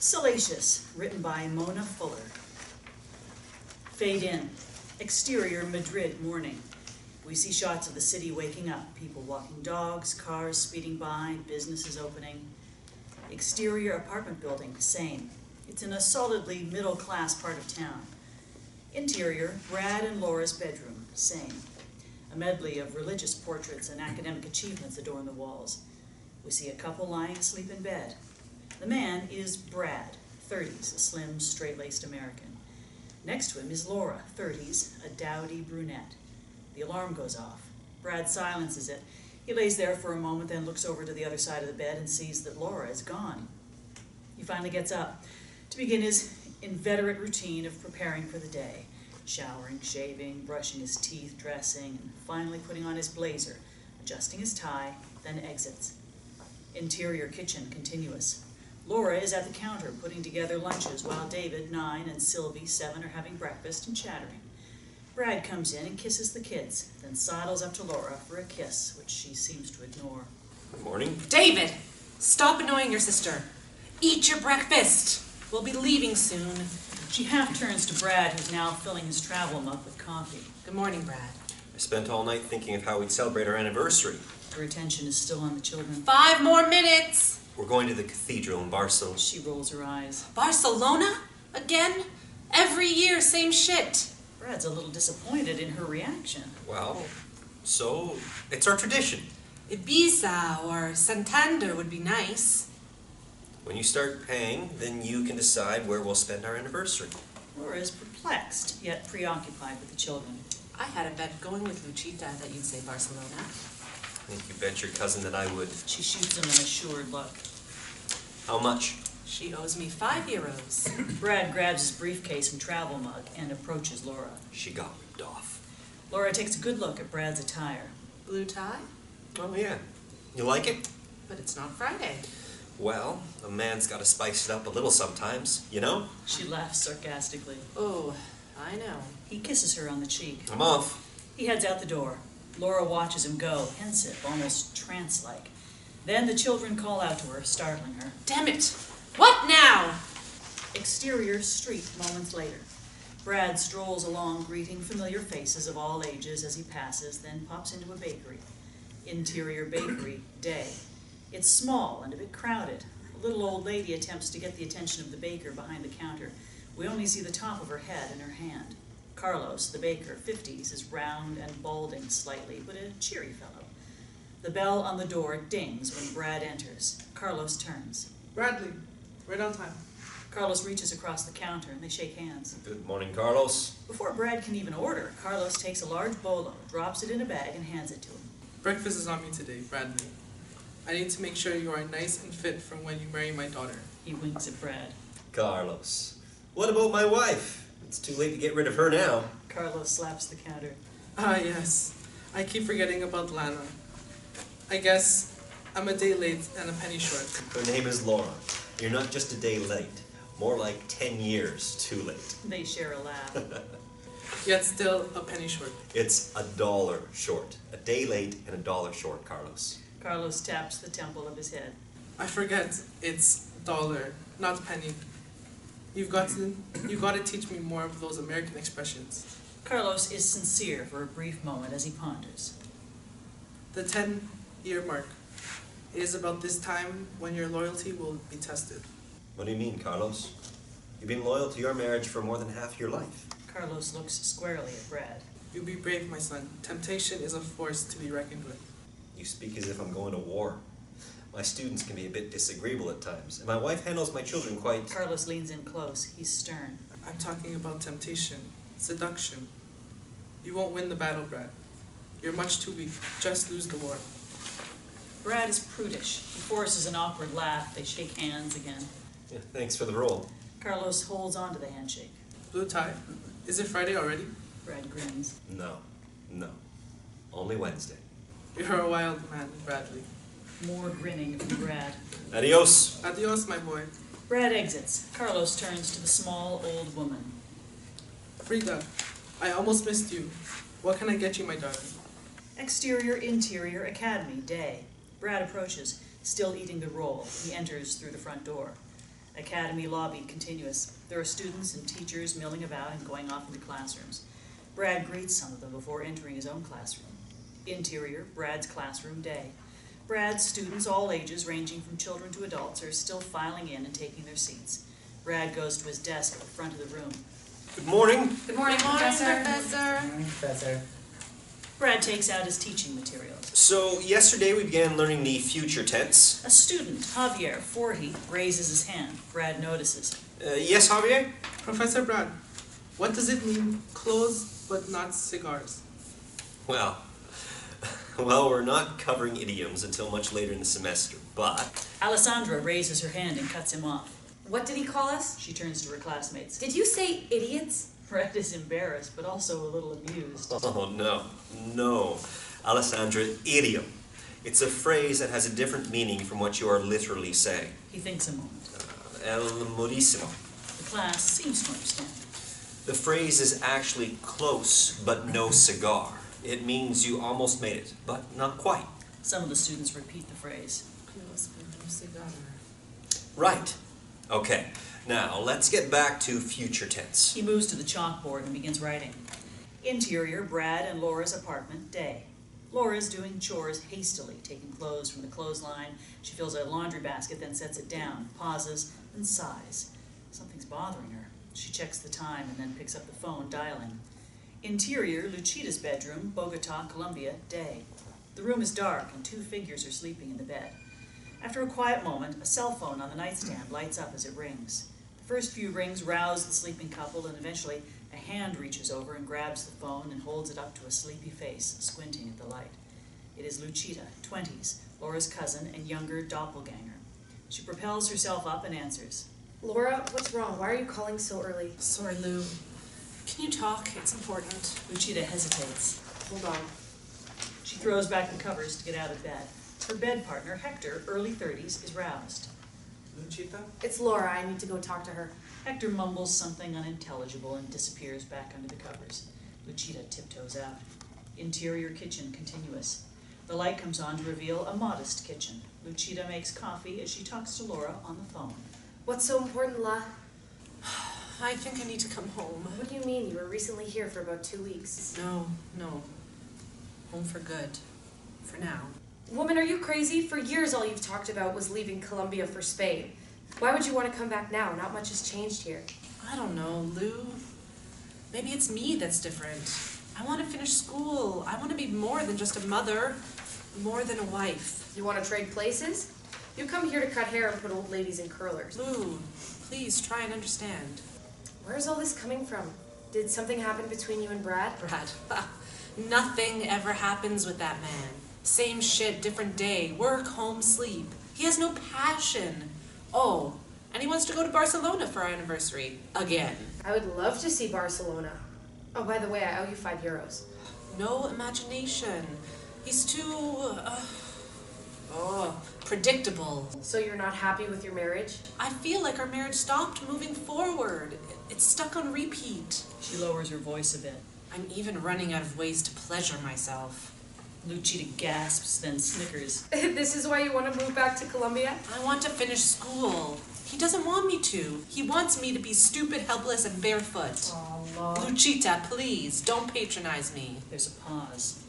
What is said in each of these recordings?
Salacious, written by Mona Fuller. Fade in. Exterior Madrid morning. We see shots of the city waking up, people walking dogs, cars speeding by, businesses opening. Exterior apartment building, same. It's in a solidly middle-class part of town. Interior, Brad and Laura's bedroom, same. A medley of religious portraits and academic achievements adorn the walls. We see a couple lying asleep in bed. The man is Brad, 30s, a slim, straight-laced American. Next to him is Laura, 30s, a dowdy brunette. The alarm goes off. Brad silences it. He lays there for a moment, then looks over to the other side of the bed and sees that Laura is gone. He finally gets up to begin his inveterate routine of preparing for the day, showering, shaving, brushing his teeth, dressing, and finally putting on his blazer, adjusting his tie, then exits. Interior kitchen, continuous. Laura is at the counter putting together lunches while David, 9, and Sylvie, 7, are having breakfast and chattering. Brad comes in and kisses the kids, then sidles up to Laura for a kiss, which she seems to ignore. Good morning. David! Stop annoying your sister. Eat your breakfast. We'll be leaving soon. She half turns to Brad, who's now filling his travel mug with coffee. Good morning, Brad. I spent all night thinking of how we'd celebrate our anniversary. Her attention is still on the children. 5 more minutes. We're going to the cathedral in Barcelona. She rolls her eyes. Barcelona? Again? Every year, same shit. Brad's a little disappointed in her reaction. Well, so it's our tradition. Ibiza or Santander would be nice. When you start paying, then you can decide where we'll spend our anniversary. Laura is perplexed, yet preoccupied with the children. I had a bet going with Luchita that you'd say Barcelona. I think you bet your cousin that I would. She shoots him an assured look. How much? She owes me 5 euros. Brad grabs his briefcase and travel mug and approaches Laura. She got ripped off. Laura takes a good look at Brad's attire. Blue tie? Oh, yeah. You like it? But it's not Friday. Well, a man's got to spice it up a little sometimes, you know? She laughs sarcastically. Oh, I know. He kisses her on the cheek. I'm off. He heads out the door. Laura watches him go, pensive, almost trance-like. Then the children call out to her, startling her. Damn it! What now? Exterior street moments later. Brad strolls along, greeting familiar faces of all ages as he passes, then pops into a bakery. Interior bakery, day. It's small and a bit crowded. A little old lady attempts to get the attention of the baker behind the counter. We only see the top of her head and her hand. Carlos, the baker, 50s, is round and balding slightly, but a cheery fellow. The bell on the door dings when Brad enters. Carlos turns. Bradley, right on time. Carlos reaches across the counter and they shake hands. Good morning, Carlos. Before Brad can even order, Carlos takes a large bolo, drops it in a bag, and hands it to him. Breakfast is on me today, Bradley. I need to make sure you are nice and fit for when you marry my daughter. He winks at Brad. Carlos. What about my wife? It's too late to get rid of her now. Carlos slaps the counter. Ah, yes. I keep forgetting about Lana. I guess I'm a day late and a penny short. Her name is Laura. You're not just a day late. More like 10 years too late. They share a laugh. Yet still a penny short. It's $1 short. A day late and $1 short, Carlos. Carlos taps the temple of his head. I forget it's dollar, not penny. You've got to teach me more of those American expressions. Carlos is sincere for a brief moment as he ponders. The 10-year mark. It is about this time when your loyalty will be tested. What do you mean, Carlos? You've been loyal to your marriage for more than half your life. Carlos looks squarely at Brad. You be brave, my son. Temptation is a force to be reckoned with. You speak as if I'm going to war. My students can be a bit disagreeable at times, and my wife handles my children quite... Carlos leans in close. He's stern. I'm talking about temptation, seduction. You won't win the battle, Brad. You're much too weak. Just lose the war. Brad is prudish. He forces an awkward laugh. They shake hands again. Yeah, thanks for the roll. Carlos holds on to the handshake. Blue tie. Is it Friday already? Brad grins. No. Only Wednesday. You're a wild man, Bradley. More grinning from Brad. Adios. Adios, my boy. Brad exits. Carlos turns to the small old woman. Frida, I almost missed you. What can I get you, my darling? Exterior, interior, academy, day. Brad approaches, still eating the roll. He enters through the front door. Academy lobby continuous. There are students and teachers milling about and going off into classrooms. Brad greets some of them before entering his own classroom. Interior, Brad's classroom day. Brad's students, all ages, ranging from children to adults, are still filing in and taking their seats. Brad goes to his desk at the front of the room. Good morning. Good morning, Professor. Morning, Professor. Brad takes out his teaching materials. So, yesterday we began learning the future tense. A student, Javier, 40, raises his hand. Brad notices. Yes, Javier? Professor Brad, what does it mean, clothes but not cigars? Well, we're not covering idioms until much later in the semester, but... Alessandra raises her hand and cuts him off. What did he call us? She turns to her classmates. Did you say idiots? Brad is embarrassed, but also a little amused. Oh, no. Alessandra, idiom. It's a phrase that has a different meaning from what you are literally saying. He thinks a moment. El modissimo. The class seems to understand. The phrase is actually close, but no cigar. It means you almost made it, but not quite. Some of the students repeat the phrase. Close but no cigar. Right. Okay. Now, let's get back to future tense. He moves to the chalkboard and begins writing. Interior, Brad and Laura's apartment, day. Laura's doing chores hastily, taking clothes from the clothesline. She fills a laundry basket, then sets it down, pauses, and sighs. Something's bothering her. She checks the time and then picks up the phone, dialing. Interior, Luchita's bedroom, Bogota, Colombia, day. The room is dark and two figures are sleeping in the bed. After a quiet moment, a cell phone on the nightstand lights up as it rings. The first few rings rouse the sleeping couple, and eventually a hand reaches over and grabs the phone and holds it up to a sleepy face, squinting at the light. It is Luchita, 20s, Laura's cousin and younger doppelganger. She propels herself up and answers. Laura, what's wrong? Why are you calling so early? Sorry, Lou. Can you talk? It's important. Luchita hesitates. Hold on. She throws back the covers to get out of bed. Her bed partner, Hector, early 30s, is roused. Luchita? It's Laura. I need to go talk to her. Hector mumbles something unintelligible and disappears back under the covers. Luchita tiptoes out. Interior kitchen continuous. The light comes on to reveal a modest kitchen. Luchita makes coffee as she talks to Laura on the phone. What's so important, La? I think I need to come home. What do you mean? You were recently here for about 2 weeks. No. Home for good. For now. Woman, are you crazy? For years all you've talked about was leaving Colombia for Spain. Why would you want to come back now? Not much has changed here. I don't know, Lou. Maybe it's me that's different. I want to finish school. I want to be more than just a mother. More than a wife. You want to trade places? You come here to cut hair and put old ladies in curlers. Lou, please try and understand. Where's all this coming from? Did something happen between you and Brad? Brad, nothing ever happens with that man. Same shit, different day. Work, home, sleep. He has no passion. Oh, and he wants to go to Barcelona for our anniversary. Again. I would love to see Barcelona. Oh, by the way, I owe you €5. No imagination. He's too, predictable. So you're not happy with your marriage? I feel like our marriage stopped moving forward. It's stuck on repeat. She lowers her voice a bit. I'm even running out of ways to pleasure myself. Luchita gasps, then snickers. This is why you want to move back to Colombia? I want to finish school. He doesn't want me to. He wants me to be stupid, helpless, and barefoot. Oh, Lord. Luchita, please, don't patronize me. There's a pause.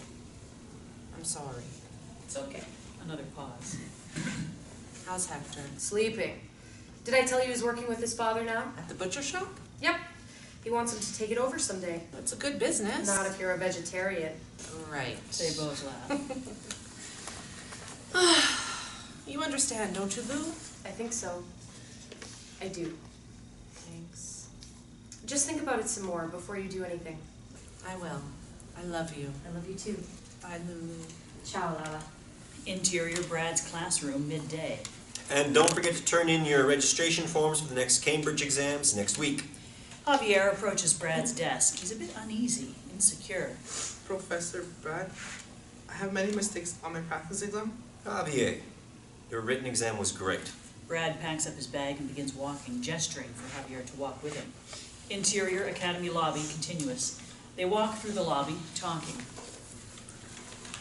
I'm sorry. It's okay. Another pause. How's Hector? Sleeping. Did I tell you he's working with his father now? At the butcher shop? Yep. He wants him to take it over someday. It's a good business. Not if you're a vegetarian. Right. They both laugh. You understand, don't you, Lou? I think so. I do. Thanks. Just think about it some more before you do anything. I will. I love you. I love you too. Bye, Lulu. Ciao, Lala. Interior, Brad's classroom, midday. And don't forget to turn in your registration forms for the next Cambridge exams next week. Javier approaches Brad's desk. He's a bit uneasy, insecure. Professor Brad, I have many mistakes on my practice exam. Javier, your written exam was great. Brad packs up his bag and begins walking, gesturing for Javier to walk with him. Interior, Academy lobby, continuous. They walk through the lobby, talking.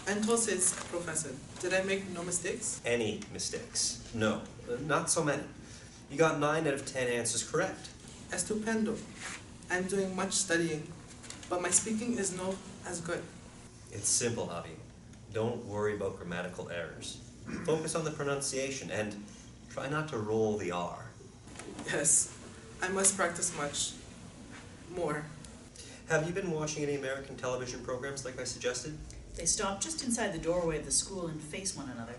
Entonces, Professor, did I make no mistakes? Any mistakes? No, not so many. You got 9 out of 10 answers correct. Estupendo. I'm doing much studying, but my speaking is no as good. It's simple, Javi. Don't worry about grammatical errors. Focus on the pronunciation and try not to roll the R. Yes, I must practice much more. Have you been watching any American television programs like I suggested? They stop just inside the doorway of the school and face one another.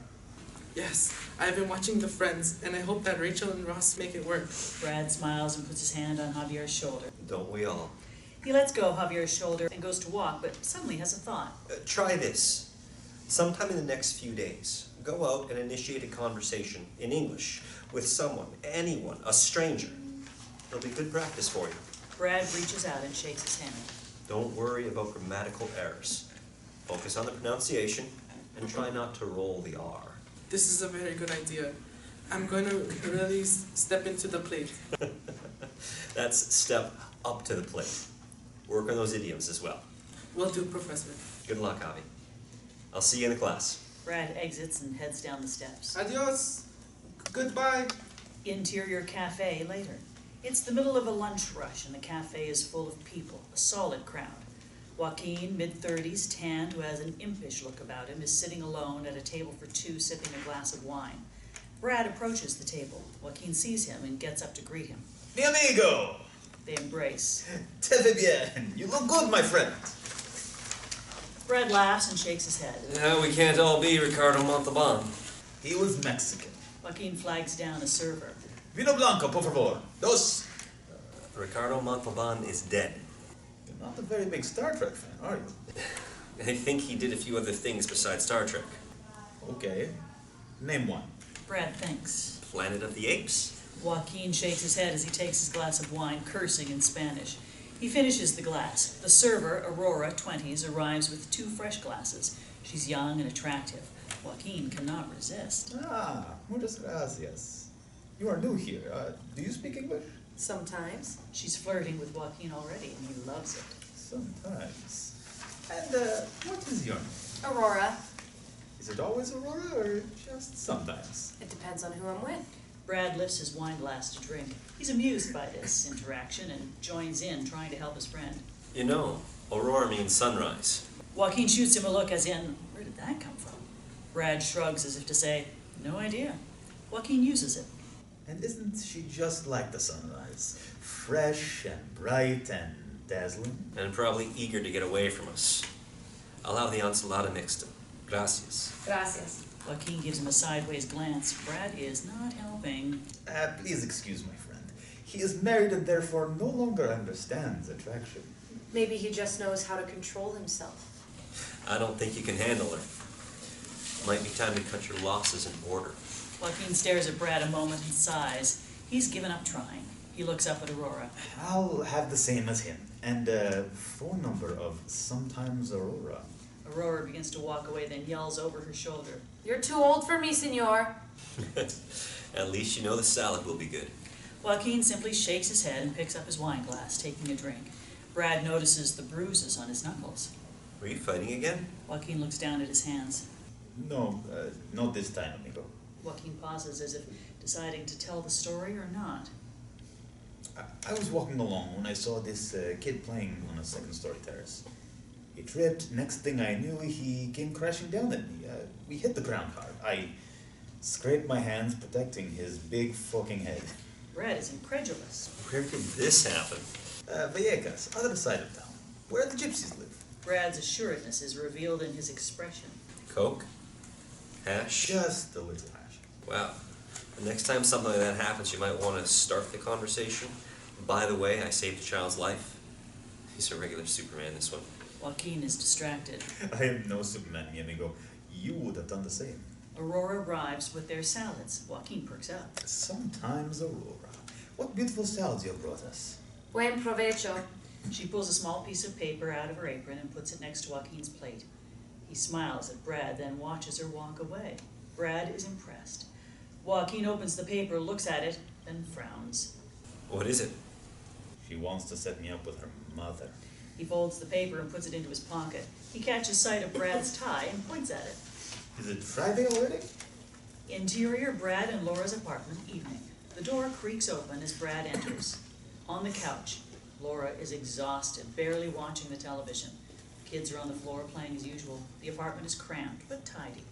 Yes, I've been watching The Friends, and I hope that Rachel and Ross make it work. Brad smiles and puts his hand on Javier's shoulder. Don't we all? He lets go of Javier's shoulder and goes to walk, but suddenly has a thought. Try this. Sometime in the next few days, go out and initiate a conversation in English with someone, anyone, a stranger. It'll be good practice for you. Brad reaches out and shakes his hand. Don't worry about grammatical errors. Focus on the pronunciation and try not to roll the R. This is a very good idea. I'm going to really step into the plate. That's step up to the plate. Work on those idioms as well. Will do, Professor. Good luck, Javi. I'll see you in the class. Brad exits and heads down the steps. Adios. Goodbye. Interior cafe later. It's the middle of a lunch rush and the cafe is full of people, a solid crowd. Joaquin, mid-30s, tanned, who has an impish look about him, is sitting alone at a table for two, sipping a glass of wine. Brad approaches the table. Joaquin sees him and gets up to greet him. Mi amigo! They embrace. Te ve bien. You look good, my friend. Brad laughs and shakes his head. We can't all be Ricardo Montalban. He was Mexican. Joaquin flags down a server. Vino blanco, por favor. Dos. Ricardo Montalban is dead. You're not a very big Star Trek fan, are you? I think he did a few other things besides Star Trek. Okay. Name one. Brad thinks. Planet of the Apes? Joaquin shakes his head as he takes his glass of wine, cursing in Spanish. He finishes the glass. The server, Aurora, 20s, arrives with 2 fresh glasses. She's young and attractive. Joaquin cannot resist. Ah, muchas gracias. You are new here. Do you speak English? Sometimes. She's flirting with Joaquin already, and he loves it. Sometimes. And, what is your name? Aurora. Is it always Aurora, or just sometimes? It depends on who I'm with. Brad lifts his wine glass to drink. He's amused by this interaction and joins in, trying to help his friend. You know, Aurora means sunrise. Joaquin shoots him a look as in, where did that come from? Brad shrugs as if to say, no idea. Joaquin uses it. And isn't she just like the sunrise? Fresh and bright and dazzling? And probably eager to get away from us. I'll have the ensalada mixed. Gracias. Gracias. Joaquin gives him a sideways glance. Brad is not helping. Please excuse my friend. He is married and therefore no longer understands attraction. Maybe he just knows how to control himself. I don't think you can handle her. Might be time to cut your losses in order. Joaquin stares at Brad a moment and sighs. He's given up trying. He looks up at Aurora. I'll have the same as him. And a phone number of sometimes Aurora. Aurora begins to walk away, then yells over her shoulder. You're too old for me, senor. At least you know the salad will be good. Joaquin simply shakes his head and picks up his wine glass, taking a drink. Brad notices the bruises on his knuckles. Were you fighting again? Joaquin looks down at his hands. No, not this time, amigo. Joaquin pauses as if deciding to tell the story or not. I was walking along when I saw this kid playing on a second-story terrace. He tripped. Next thing I knew, he came crashing down at me. We hit the ground hard. I scraped my hands, protecting his big fucking head. Brad is incredulous. Where did this happen? Vallecas, other side of town, where the gypsies live. Brad's assuredness is revealed in his expression. Coke? Hash? Just a little hash. Wow. The next time something like that happens, you might want to start the conversation. By the way, I saved a child's life. He's a regular Superman, this one. Joaquin is distracted. I am no Superman, mi amigo. You would have done the same. Aurora arrives with their salads. Joaquin perks up. Sometimes Aurora. What beautiful salads you have brought us. Buen provecho. She pulls a small piece of paper out of her apron and puts it next to Joaquin's plate. He smiles at Brad, then watches her walk away. Brad is impressed. Joaquin opens the paper, looks at it, then frowns. What is it? She wants to set me up with her mother. He folds the paper and puts it into his pocket. He catches sight of Brad's tie and points at it. Is it Friday already? Interior, Brad and Laura's apartment, evening. The door creaks open as Brad enters. On the couch, Laura is exhausted, barely watching the television. Kids are on the floor playing as usual. The apartment is cramped, but tidy.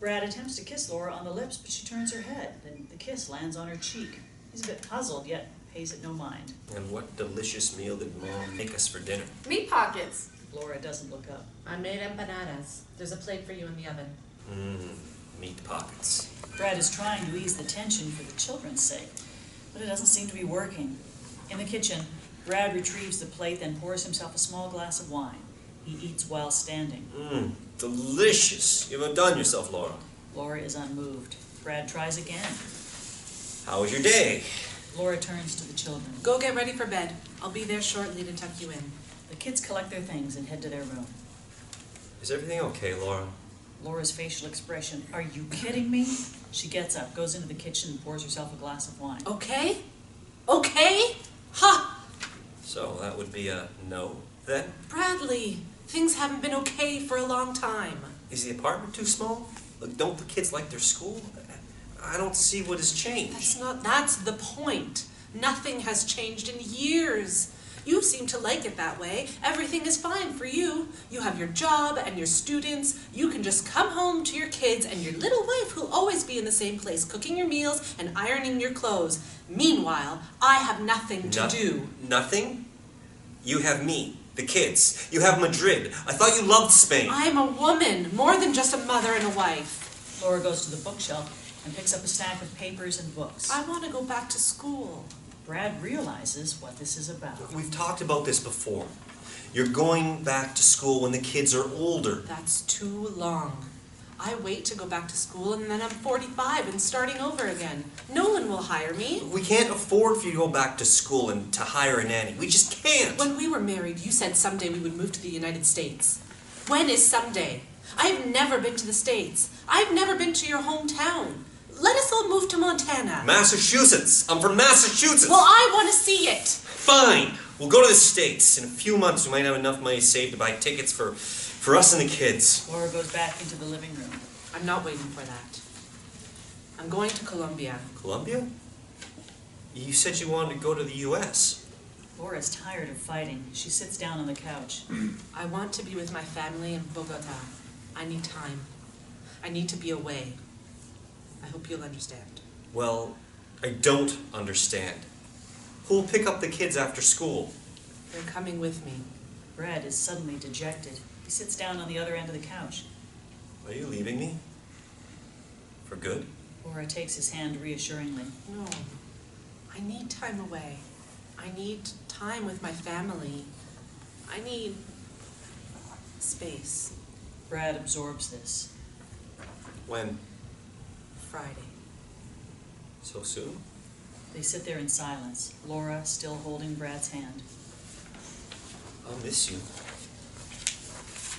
Brad attempts to kiss Laura on the lips, but she turns her head. Then the kiss lands on her cheek. He's a bit puzzled, yet pays it no mind. And what delicious meal did Mom make us for dinner? Meat pockets. Laura doesn't look up. I made empanadas. There's a plate for you in the oven. Meat pockets. Brad is trying to ease the tension for the children's sake, but it doesn't seem to be working. In the kitchen, Brad retrieves the plate, then pours himself a small glass of wine. He eats while standing. Delicious. You've outdone yourself, Laura. Laura is unmoved. Brad tries again. How was your day? Laura turns to the children. Go get ready for bed. I'll be there shortly to tuck you in. The kids collect their things and head to their room. Is everything okay, Laura? Laura's facial expression, are you kidding me? She gets up, goes into the kitchen, and pours herself a glass of wine. Okay? Okay? Ha! So that would be a no, then? Bradley, things haven't been okay for a long time. Is the apartment too small? Look, don't the kids like their school? I don't see what has changed. That's the point. Nothing has changed in years. You seem to like it that way. Everything is fine for you. You have your job and your students. You can just come home to your kids and your little wife who'll always be in the same place, cooking your meals and ironing your clothes. Meanwhile, I have nothing to do. Nothing? You have me, the kids. You have Madrid. I thought you loved Spain. I'm a woman, more than just a mother and a wife. Laura goes to the bookshelf and picks up a stack of papers and books. I want to go back to school. Brad realizes what this is about. We've talked about this before. You're going back to school when the kids are older. That's too long. I wait to go back to school and then I'm 45 and starting over again. No one will hire me. We can't afford for you to go back to school and to hire a nanny. We just can't. When we were married, you said someday we would move to the United States. When is someday? I've never been to the States. I've never been to your hometown. Let us all move to Montana. Massachusetts. I'm from Massachusetts. Well, I want to see it. Fine. We'll go to the States. In a few months, we might have enough money saved to buy tickets for us and the kids. Laura goes back into the living room. I'm not waiting for that. I'm going to Colombia. Colombia? You said you wanted to go to the U.S. Laura's tired of fighting. She sits down on the couch. I want to be with my family in Bogota. I need time. I need to be away. I hope you'll understand. Well, I don't understand. Who'll pick up the kids after school? They're coming with me. Brad is suddenly dejected. He sits down on the other end of the couch. Are you leaving me? For good? Laura takes his hand reassuringly. No. I need time away. I need time with my family. I need space. Brad absorbs this. When? Friday. So soon? They sit there in silence, Laura still holding Brad's hand. I'll miss you.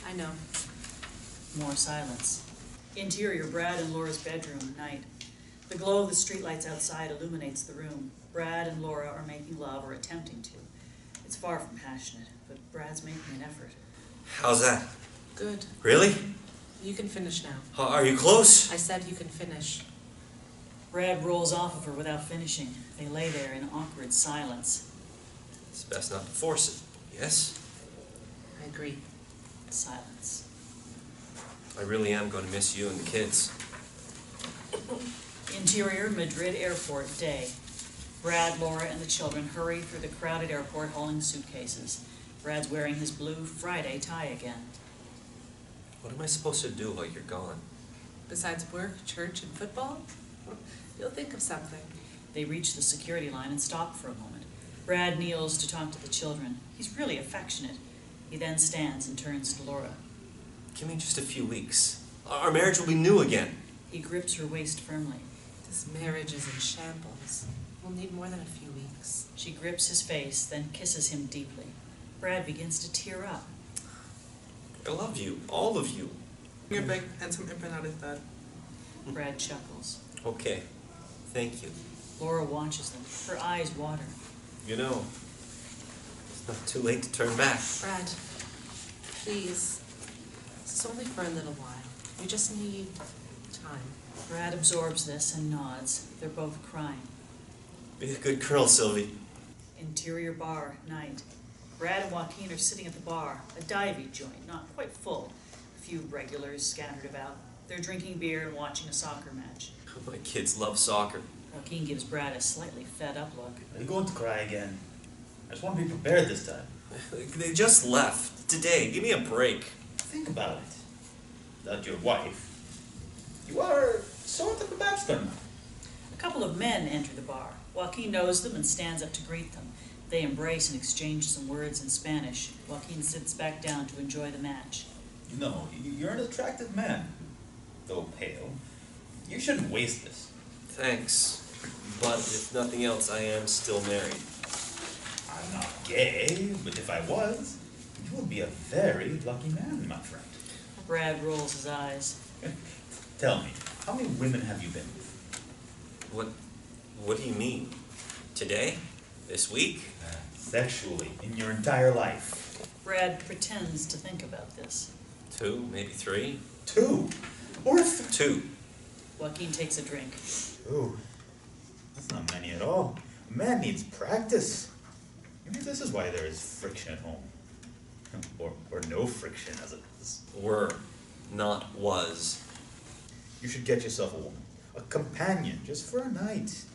I know. More silence. Interior, Brad and Laura's bedroom, night. The glow of the streetlights outside illuminates the room. Brad and Laura are making love, or attempting to. It's far from passionate, but Brad's making an effort. How's that? Good. Really? You can finish now. Are you close? I said you can finish. Brad rolls off of her without finishing. They lay there in awkward silence. It's best not to force it, yes? I agree. Silence. I really am going to miss you and the kids. Interior, Madrid Airport, day. Brad, Laura, and the children hurry through the crowded airport hauling suitcases. Brad's wearing his blue Friday tie again. What am I supposed to do while you're gone? Besides work, church, and football, you'll think of something. They reach the security line and stop for a moment. Brad kneels to talk to the children. He's really affectionate. He then stands and turns to Laura. Give me just a few weeks. Our marriage will be new again. He grips her waist firmly. This marriage is in shambles. We'll need more than a few weeks. She grips his face, then kisses him deeply. Brad begins to tear up. I love you, all of you. Your bag and some empanadas, Dad. Brad chuckles. Okay, thank you. Laura watches them. Her eyes water. You know, it's not too late to turn back. Brad, please. This is only for a little while. We just need time. Brad absorbs this and nods. They're both crying. Be a good girl, Sylvie. Interior bar, night. Brad and Joaquin are sitting at the bar, a divey joint, not quite full. A few regulars scattered about. They're drinking beer and watching a soccer match. My kids love soccer. Joaquin gives Brad a slightly fed up look. Are you going to cry again? I just want to be prepared this time. They just left. Today, give me a break. Think about it. Without your wife, you are sort of a bachelor now. A couple of men enter the bar. Joaquin knows them and stands up to greet them. They embrace and exchange some words in Spanish. Joaquin sits back down to enjoy the match. You know, you're an attractive man, though pale. You shouldn't waste this. Thanks. But if nothing else, I am still married. I'm not gay, but if I was, you would be a very lucky man, my friend. Brad rolls his eyes. Tell me, how many women have you been with? What do you mean? Today? This week? Sexually, in your entire life. Brad pretends to think about this. 2, maybe 3. 2? Or 2. Joaquin takes a drink. 2? That's not many at all. A man needs practice. Maybe this is why there is friction at home. Or no friction, as it is. Were, not was. You should get yourself a woman. A companion, just for a night.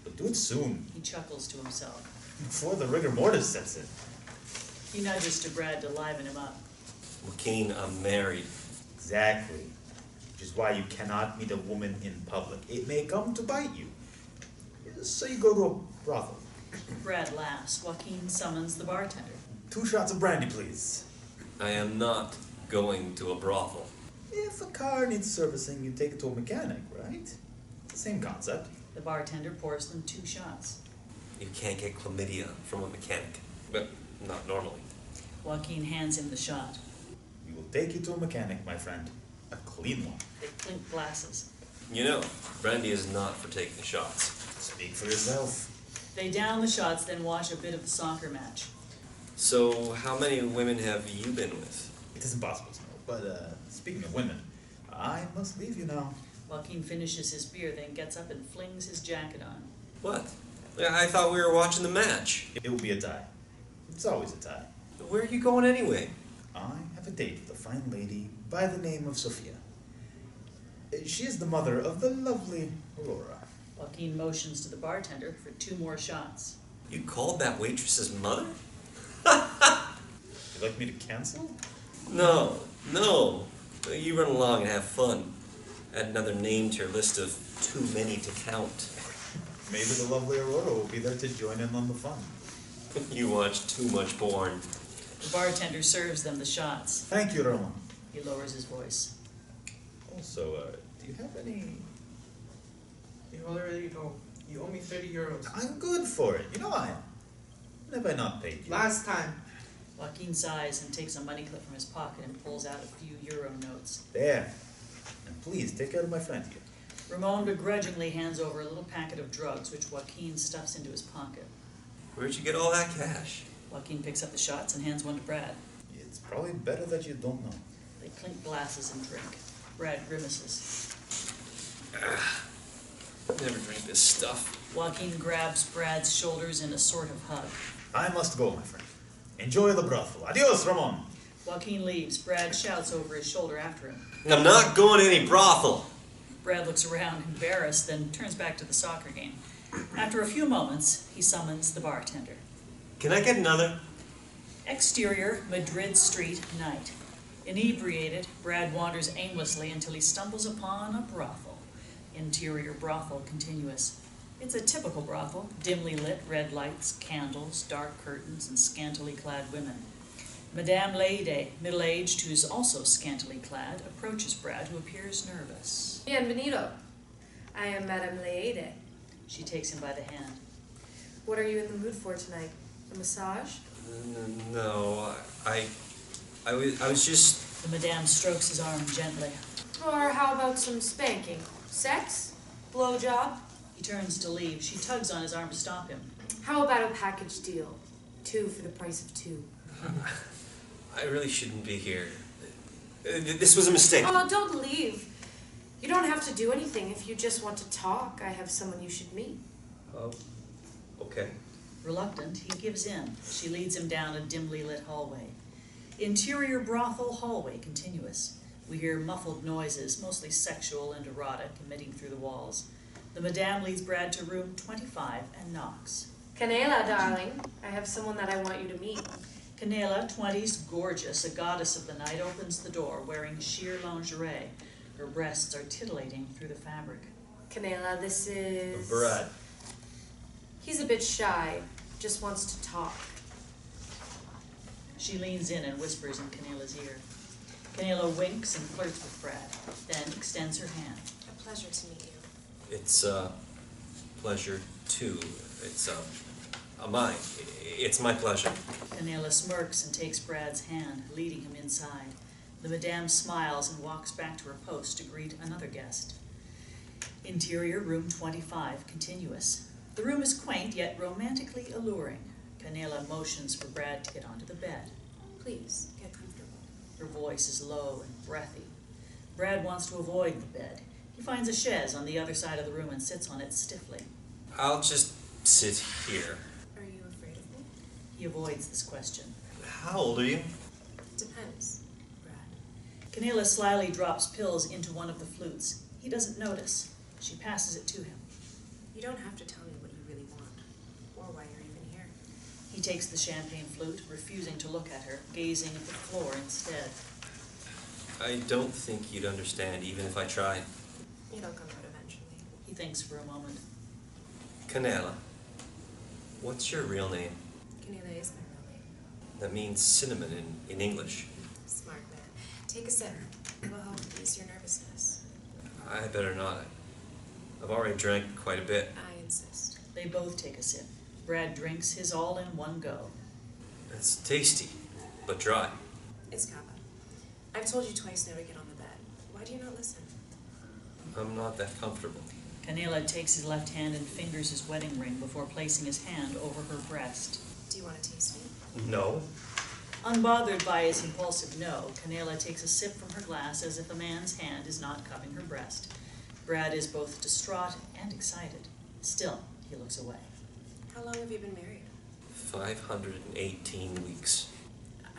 But do it soon, He chuckles to himself. before the rigor mortis sets in. He nudges to Brad to liven him up. Joaquin, I'm married. Exactly. Which is why you cannot meet a woman in public. It may come to bite you. So you go to a brothel. Brad laughs. Joaquin summons the bartender. 2 shots of brandy, please. I am not going to a brothel. If a car needs servicing, you take it to a mechanic, right? It's the same concept. The bartender pours them 2 shots. You can't get chlamydia from a mechanic. But not normally. Joaquin hands him the shot. We will take you to a mechanic, my friend. A clean one. They clink glasses. You know, brandy is not for taking shots. Speak for yourself. They down the shots, then watch a bit of the soccer match. So, how many women have you been with? It is impossible to know, but speaking of women, I must leave you now. Joaquin finishes his beer, then gets up and flings his jacket on. What? I thought we were watching the match. It will be a tie. It's always a tie. Where are you going anyway? I have a date with a fine lady by the name of Sophia. She is the mother of the lovely Aurora. Joaquin motions to the bartender for 2 more shots. You called that waitress's mother? Would you like me to cancel? No. You run along and have fun. Add another name to your list of too many to count. Maybe the lovely Aurora will be there to join in on the fun. You watch too much porn. The bartender serves them the shots. Thank you, Roman. He lowers his voice. Also, do you have any... You already know. You owe me 30 euros. I'm good for it. You know I am. When have I not paid you? Last time. Joaquin sighs and takes a money clip from his pocket and pulls out a few euro notes. There. And please, take care of my friend here. Ramon begrudgingly hands over a little packet of drugs, which Joaquin stuffs into his pocket. Where'd you get all that cash? Joaquin picks up the shots and hands one to Brad. It's probably better that you don't know. They clink glasses and drink. Brad grimaces. Never drink this stuff. Joaquin grabs Brad's shoulders in a sort of hug. I must go, my friend. Enjoy the brothel. Adios, Ramon. Joaquin leaves. Brad shouts over his shoulder after him. I'm not going to any brothel. Brad looks around, embarrassed, then turns back to the soccer game. After a few moments, he summons the bartender. Can I get another? Exterior, Madrid street, night. Inebriated, Brad wanders aimlessly until he stumbles upon a brothel. Interior brothel, continuous. It's a typical brothel, dimly lit, red lights, candles, dark curtains, and scantily clad women. Madame Leyde, middle-aged, who's also scantily clad, approaches Brad, who appears nervous. Bienvenido. I am Madame Leyde. She takes him by the hand. What are you in the mood for tonight? A massage? No, I was just... The madame strokes his arm gently. Or how about some spanking? Sex? Blowjob? He turns to leave. She tugs on his arm to stop him. How about a package deal? 2 for the price of 2. I really shouldn't be here. This was a mistake. Oh, don't leave. You don't have to do anything if you just want to talk. I have someone you should meet. Okay. Reluctant, he gives in. She leads him down a dimly lit hallway. Interior brothel hallway continuous. We hear muffled noises, mostly sexual and erotic, emitting through the walls. The madame leads Brad to room 25 and knocks. Canela, darling, I have someone that I want you to meet. Canela, 20s, gorgeous, a goddess of the night, opens the door, wearing sheer lingerie. Her breasts are titillating through the fabric. Canela, this is... Brad. He's a bit shy, just wants to talk. She leans in and whispers in Canela's ear. Canela winks and flirts with Brad, then extends her hand. A pleasure to meet you. It's a pleasure too. It's mine. It's my pleasure. Canela smirks and takes Brad's hand, leading him inside. The madame smiles and walks back to her post to greet another guest. Interior room 25, continuous. The room is quaint yet romantically alluring. Canela motions for Brad to get onto the bed. Please, get comfortable. Her voice is low and breathy. Brad wants to avoid the bed. He finds a chaise on the other side of the room and sits on it stiffly. I'll just sit here. Are you afraid of me? He avoids this question. How old are you? Depends, Brad. Canela slyly drops pills into one of the flutes. He doesn't notice. She passes it to him. You don't have to tell me what you really want, or why you're even here. He takes the champagne flute, refusing to look at her, gazing at the floor instead. I don't think you'd understand even if I tried. It'll come out eventually. He thinks for a moment. Canela, what's your real name? Canela is my real name. That means cinnamon in English. Smart man. Take a sip. It will help ease your nervousness. I better not. I've already drank quite a bit. I insist. They both take a sip. Brad drinks his all in one go. It's tasty, but dry. It's Kappa. I've told you twice now to get on the bed. Why do you not listen? I'm not that comfortable. Canela takes his left hand and fingers his wedding ring before placing his hand over her breast. Do you want to taste me? No. Unbothered by his impulsive no, Canela takes a sip from her glass as if a man's hand is not cupping her breast. Brad is both distraught and excited. Still, he looks away. How long have you been married? 518 weeks.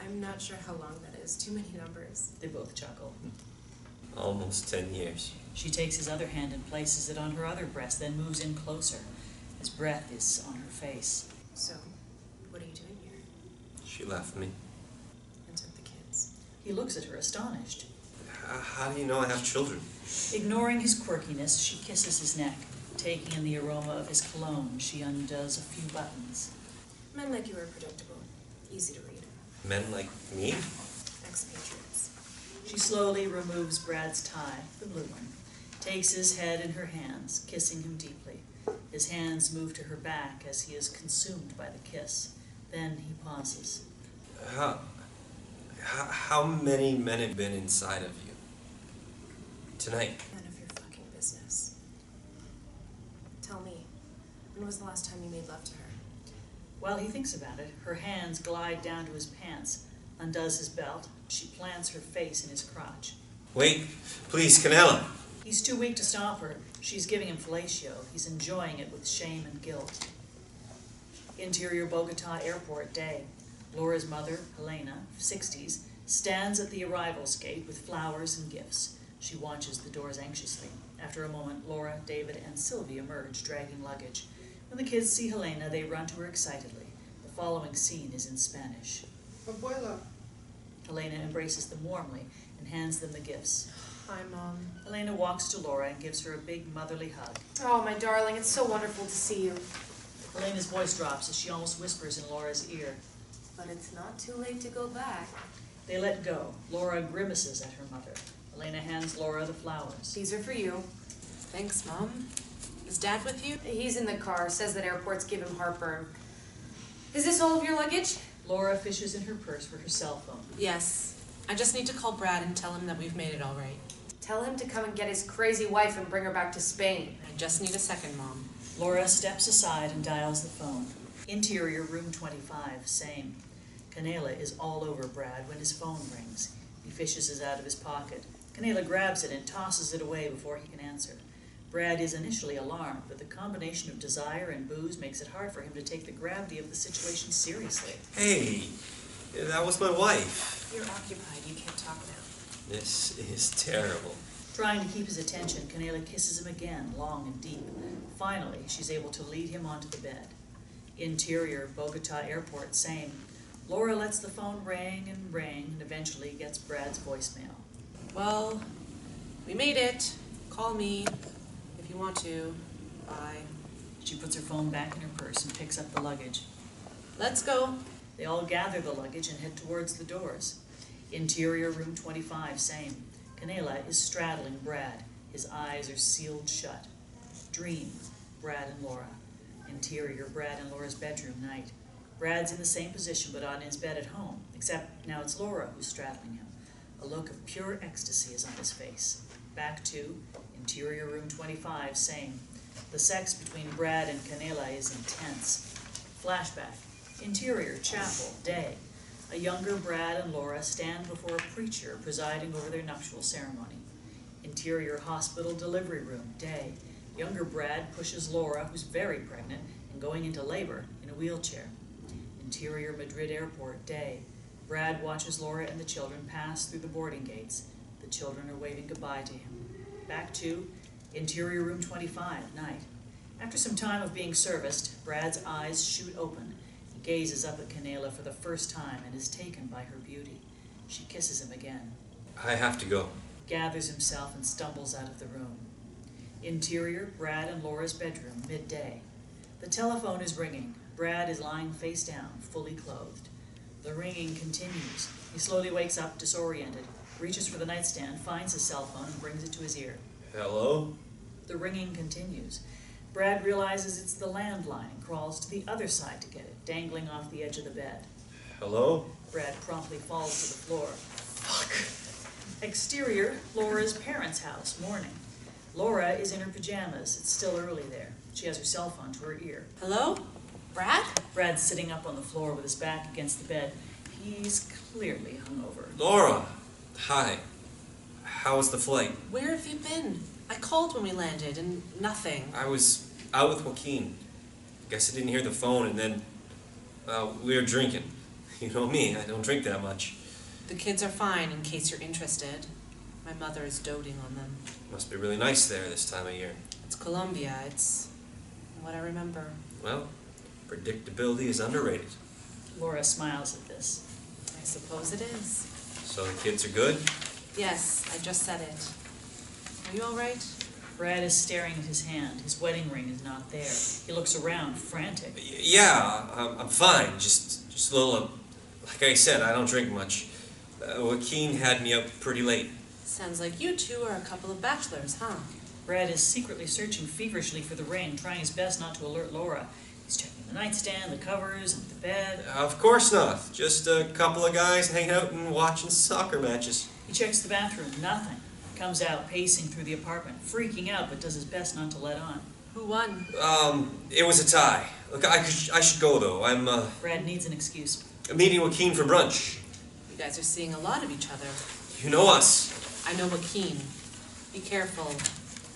I'm not sure how long that is. Too many numbers. They both chuckle. Almost 10 years. She takes his other hand and places it on her other breast, then moves in closer. His breath is on her face. So, what are you doing here? She left me. And took the kids. He looks at her, astonished. How do you know I have children? Ignoring his quirkiness, she kisses his neck. Taking in the aroma of his cologne, she undoes a few buttons. Men like you are predictable. Easy to read. Men like me? Expatriates. She slowly removes Brad's tie, the blue one, takes his head in her hands, kissing him deeply. His hands move to her back as he is consumed by the kiss. Then he pauses. How many men have been inside of you? Tonight. None of your fucking business. Tell me, when was the last time you made love to her? While he thinks about it, her hands glide down to his pants, undoes his belt. She plants her face in his crotch. Wait, please, Canela. He's too weak to stop her. She's giving him fellatio. He's enjoying it with shame and guilt. Interior Bogota airport day. Laura's mother, Helena, 60s, stands at the arrivals gate with flowers and gifts. She watches the doors anxiously. After a moment, Laura, David, and Sylvie emerge, dragging luggage. When the kids see Helena, they run to her excitedly. The following scene is in Spanish. Abuela. Helena embraces them warmly and hands them the gifts. Hi, Mom. Helena walks to Laura and gives her a big motherly hug. Oh, my darling, it's so wonderful to see you. Helena's voice drops as she almost whispers in Laura's ear. But it's not too late to go back. They let go. Laura grimaces at her mother. Helena hands Laura the flowers. These are for you. Thanks, Mom. Is Dad with you? He's in the car, says that airports give him heartburn. Is this all of your luggage? Laura fishes in her purse for her cell phone. Yes. I just need to call Brad and tell him that we've made it all right. Tell him to come and get his crazy wife and bring her back to Spain. I just need a second, Mom. Laura steps aside and dials the phone. Interior room 25, same. Canela is all over Brad when his phone rings. He fishes it out of his pocket. Canela grabs it and tosses it away before he can answer. Brad is initially alarmed, but the combination of desire and booze makes it hard for him to take the gravity of the situation seriously. Hey, that was my wife. You're occupied, you can't talk now. This is terrible. Trying to keep his attention, Canela kisses him again, long and deep. Finally, she's able to lead him onto the bed. Interior, Bogota Airport, same. Laura lets the phone ring and eventually gets Brad's voicemail. Well, we made it. Call me if you want to. Bye. She puts her phone back in her purse and picks up the luggage. Let's go. They all gather the luggage and head towards the doors. Interior, room 25, same. Canela is straddling Brad. His eyes are sealed shut. Dream, Brad and Laura. Interior, Brad and Laura's bedroom, night. Brad's in the same position but on his bed at home, except now it's Laura who's straddling him. A look of pure ecstasy is on his face. Back to interior, room 25, same. The sex between Brad and Canela is intense. Flashback. Interior, chapel, day. A younger Brad and Laura stand before a preacher presiding over their nuptial ceremony. Interior, hospital, delivery room, day. Younger Brad pushes Laura, who's very pregnant and going into labor, in a wheelchair. Interior, Madrid Airport, day. Brad watches Laura and the children pass through the boarding gates. The children are waving goodbye to him. Back to interior, room 25, night. After some time of being serviced, Brad's eyes shoot open. He gazes up at Canela for the first time and is taken by her beauty. She kisses him again. I have to go. Gathers himself and stumbles out of the room. Interior, Brad and Laura's bedroom, midday. The telephone is ringing. Brad is lying face down, fully clothed. The ringing continues. He slowly wakes up, disoriented, reaches for the nightstand, finds his cell phone, and brings it to his ear. Hello? The ringing continues. Brad realizes it's the landline and crawls to the other side to get it, dangling off the edge of the bed. Hello? Brad promptly falls to the floor. Fuck. Exterior, Laura's parents' house, morning. Laura is in her pajamas. It's still early there. She has her cell phone to her ear. Hello? Brad? Brad's sitting up on the floor with his back against the bed. He's clearly hungover. Laura! Hi. How was the flight? Where have you been? I called when we landed and nothing. I was out with Joaquin. Guess I didn't hear the phone and then, we were drinking. You know me, I don't drink that much. The kids are fine in case you're interested. My mother is doting on them. Must be really nice there this time of year. It's Colombia. It's what I remember. Well, predictability is underrated. Laura smiles at this. I suppose it is. So the kids are good? Yes, I just said it. Are you all right? Brad is staring at his hand. His wedding ring is not there. He looks around, frantic. Yeah, I'm fine. Just a little, like I said, I don't drink much. Joaquin had me up pretty late. Sounds like you two are a couple of bachelors, huh? Brad is secretly searching feverishly for the ring, trying his best not to alert Laura. He's checking the nightstand, the covers, and the bed. Of course not. Just a couple of guys hanging out and watching soccer matches. He checks the bathroom, nothing. Comes out, pacing through the apartment, freaking out, but does his best not to let on. Who won? It was a tie. Look, I should go though. I'm Brad needs an excuse. meeting Joaquin for brunch. You guys are seeing a lot of each other. You know us. I know Joaquin. Be careful.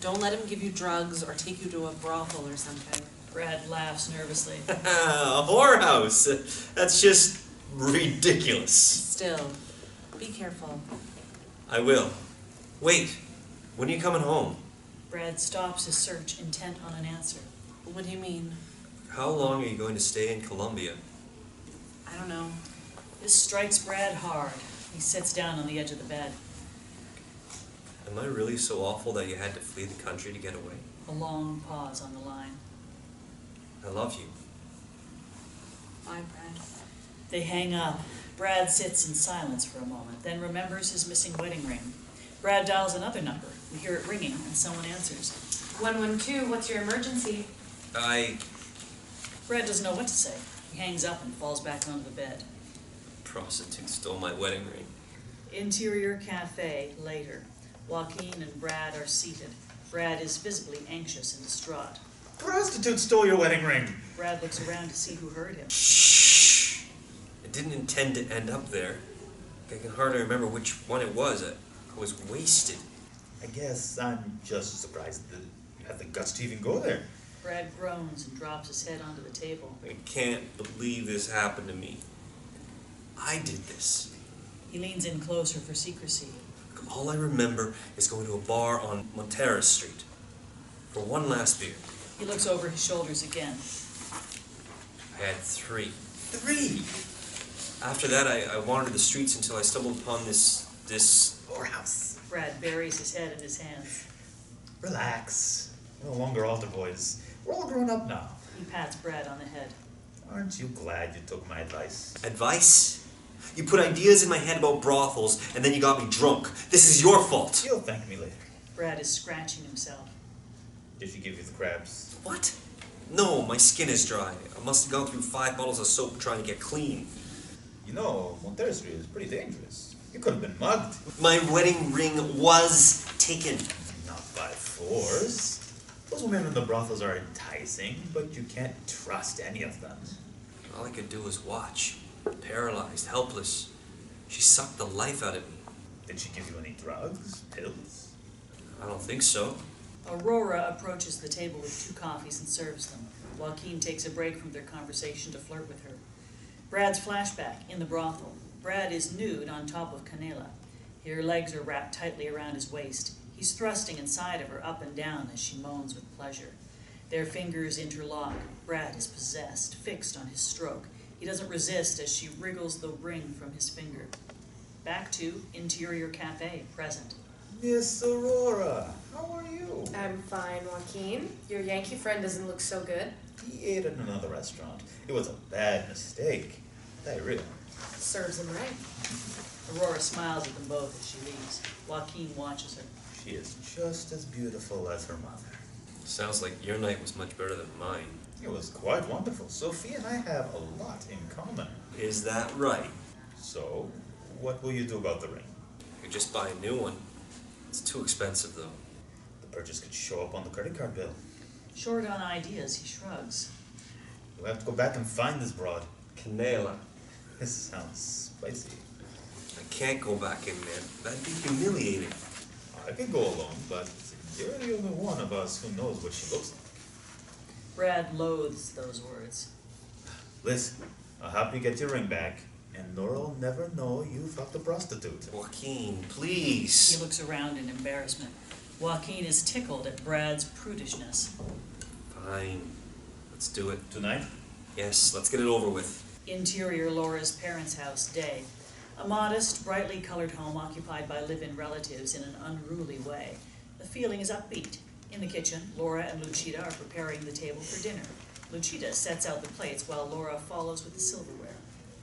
Don't let him give you drugs or take you to a brothel or something. Brad laughs nervously. A whorehouse. That's just ridiculous. Still, be careful. I will. Wait, when are you coming home? Brad stops his search, intent on an answer. What do you mean? How long are you going to stay in Colombia? I don't know. This strikes Brad hard. He sits down on the edge of the bed. Am I really so awful that you had to flee the country to get away? A long pause on the line. I love you. Bye, Brad. They hang up. Brad sits in silence for a moment, then remembers his missing wedding ring. Brad dials another number. We hear it ringing, and someone answers. 112, what's your emergency? Brad doesn't know what to say. He hangs up and falls back onto the bed. Prostitute stole my wedding ring. Interior cafe, later. Joaquin and Brad are seated. Brad is visibly anxious and distraught. Prostitute stole your wedding ring. Brad looks around to see who heard him. Shh! I didn't intend to end up there. I can hardly remember which one it was. I was wasted. I guess I'm just surprised that you have the guts to even go there. Brad groans and drops his head onto the table. I can't believe this happened to me. I did this. He leans in closer for secrecy. All I remember is going to a bar on Montera Street for one last beer. He looks over his shoulders again. I had 3. 3! After that, I wandered the streets until I stumbled upon this whorehouse. Brad buries his head in his hands. Relax. We're no longer altar boys. We're all grown up now. He pats Brad on the head. Aren't you glad you took my advice? Advice? You put ideas in my head about brothels, and then you got me drunk. This is your fault. You'll thank me later. Brad is scratching himself. Did she give you the crabs? What? No, my skin is dry. I must have gone through 5 bottles of soap trying to get clean. You know, Montera Street is pretty dangerous. You could have been mugged. My wedding ring was taken. Not by force. Those women in the brothels are enticing, but you can't trust any of them. All I could do was watch. Paralyzed, helpless. She sucked the life out of me. Did she give you any drugs? Pills? I don't think so. Aurora approaches the table with 2 coffees and serves them. Joaquin takes a break from their conversation to flirt with her. Brad's flashback in the brothel. Brad is nude on top of Canela. Her legs are wrapped tightly around his waist. He's thrusting inside of her up and down as she moans with pleasure. Their fingers interlock. Brad is possessed, fixed on his stroke. He doesn't resist as she wriggles the ring from his finger. Back to interior cafe, present. Miss Aurora, how are you? I'm fine, Joaquin. Your Yankee friend doesn't look so good. He ate at another restaurant. It was a bad mistake. Diarrhea. Serves him right. Aurora smiles at them both as she leaves. Joaquin watches her. She is just as beautiful as her mother. Sounds like your night was much better than mine. It was quite wonderful. Sophie and I have a lot in common. Is that right? So, what will you do about the ring? You could just buy a new one. It's too expensive, though. The purchase could show up on the credit card bill. Short on ideas, he shrugs. You'll have to go back and find this broad. Canela. This sounds spicy. I can't go back in there. That'd be humiliating. I could go alone, but you're the only one of us who knows what she looks like. Brad loathes those words. Listen, I'll help you get your ring back, and Nora'll never know you fucked a prostitute. Joaquin, He please. looks around in embarrassment. Joaquin is tickled at Brad's prudishness. Fine. Let's do it. Tonight? Yes, let's get it over with. Interior Laura's parents' house, day. A modest, brightly colored home occupied by live-in relatives in an unruly way. The feeling is upbeat. In the kitchen, Laura and Luchita are preparing the table for dinner. Luchita sets out the plates while Laura follows with the silverware.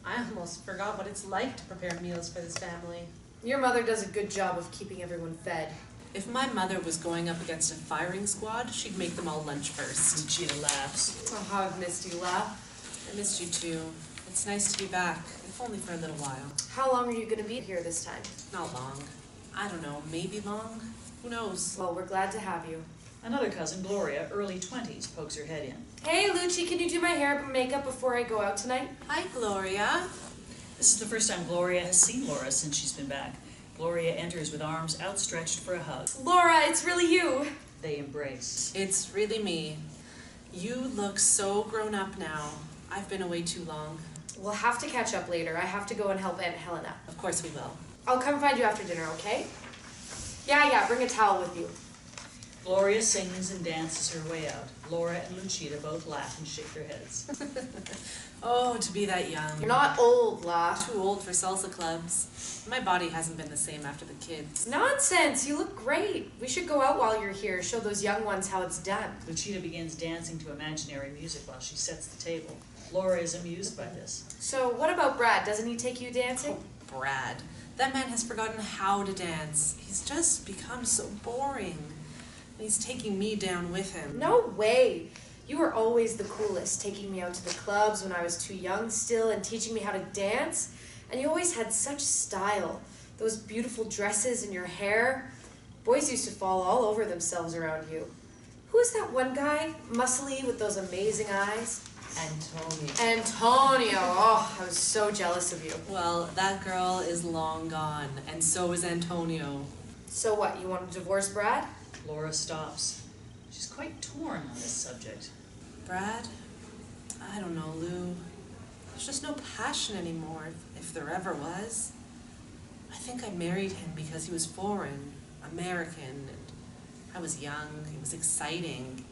I almost forgot what it's like to prepare meals for this family. Your mother does a good job of keeping everyone fed. If my mother was going up against a firing squad, she'd make them all lunch first. Luchita laughs. Oh, how I've missed you, laugh. I missed you too. It's nice to be back, if only for a little while. How long are you going to be here this time? Not long. I don't know, maybe long? Who knows? Well, we're glad to have you. Another cousin, Gloria, early 20s, pokes her head in. Hey, Lucci, can you do my hair and makeup before I go out tonight? Hi, Gloria. This is the first time Gloria has seen Laura since she's been back. Gloria enters with arms outstretched for a hug. Laura, it's really you. They embrace. It's really me. You look so grown up now. I've been away too long. We'll have to catch up later. I have to go and help Aunt Helena. Of course we will. I'll come find you after dinner, okay? Yeah, bring a towel with you. Gloria sings and dances her way out. Laura and Luchita both laugh and shake their heads. Oh, to be that young. You're not old, La. Too old for salsa clubs. My body hasn't been the same after the kids. Nonsense, you look great. We should go out while you're here, show those young ones how it's done. Luchita begins dancing to imaginary music while she sets the table. Laura is amused by this. So, what about Brad? Doesn't he take you dancing? Oh, Brad. That man has forgotten how to dance. He's just become so boring. And he's taking me down with him. No way. You were always the coolest, taking me out to the clubs when I was too young still and teaching me how to dance. And you always had such style. Those beautiful dresses and your hair. Boys used to fall all over themselves around you. Who is that one guy, muscly with those amazing eyes? Antonio. Oh, I was so jealous of you. Well, that girl is long gone, and so is Antonio. So what, you want to divorce Brad? Laura stops. She's quite torn on this subject. Brad? I don't know, Lou. There's just no passion anymore, if there ever was. I think I married him because he was foreign, American, and I was young, it was exciting.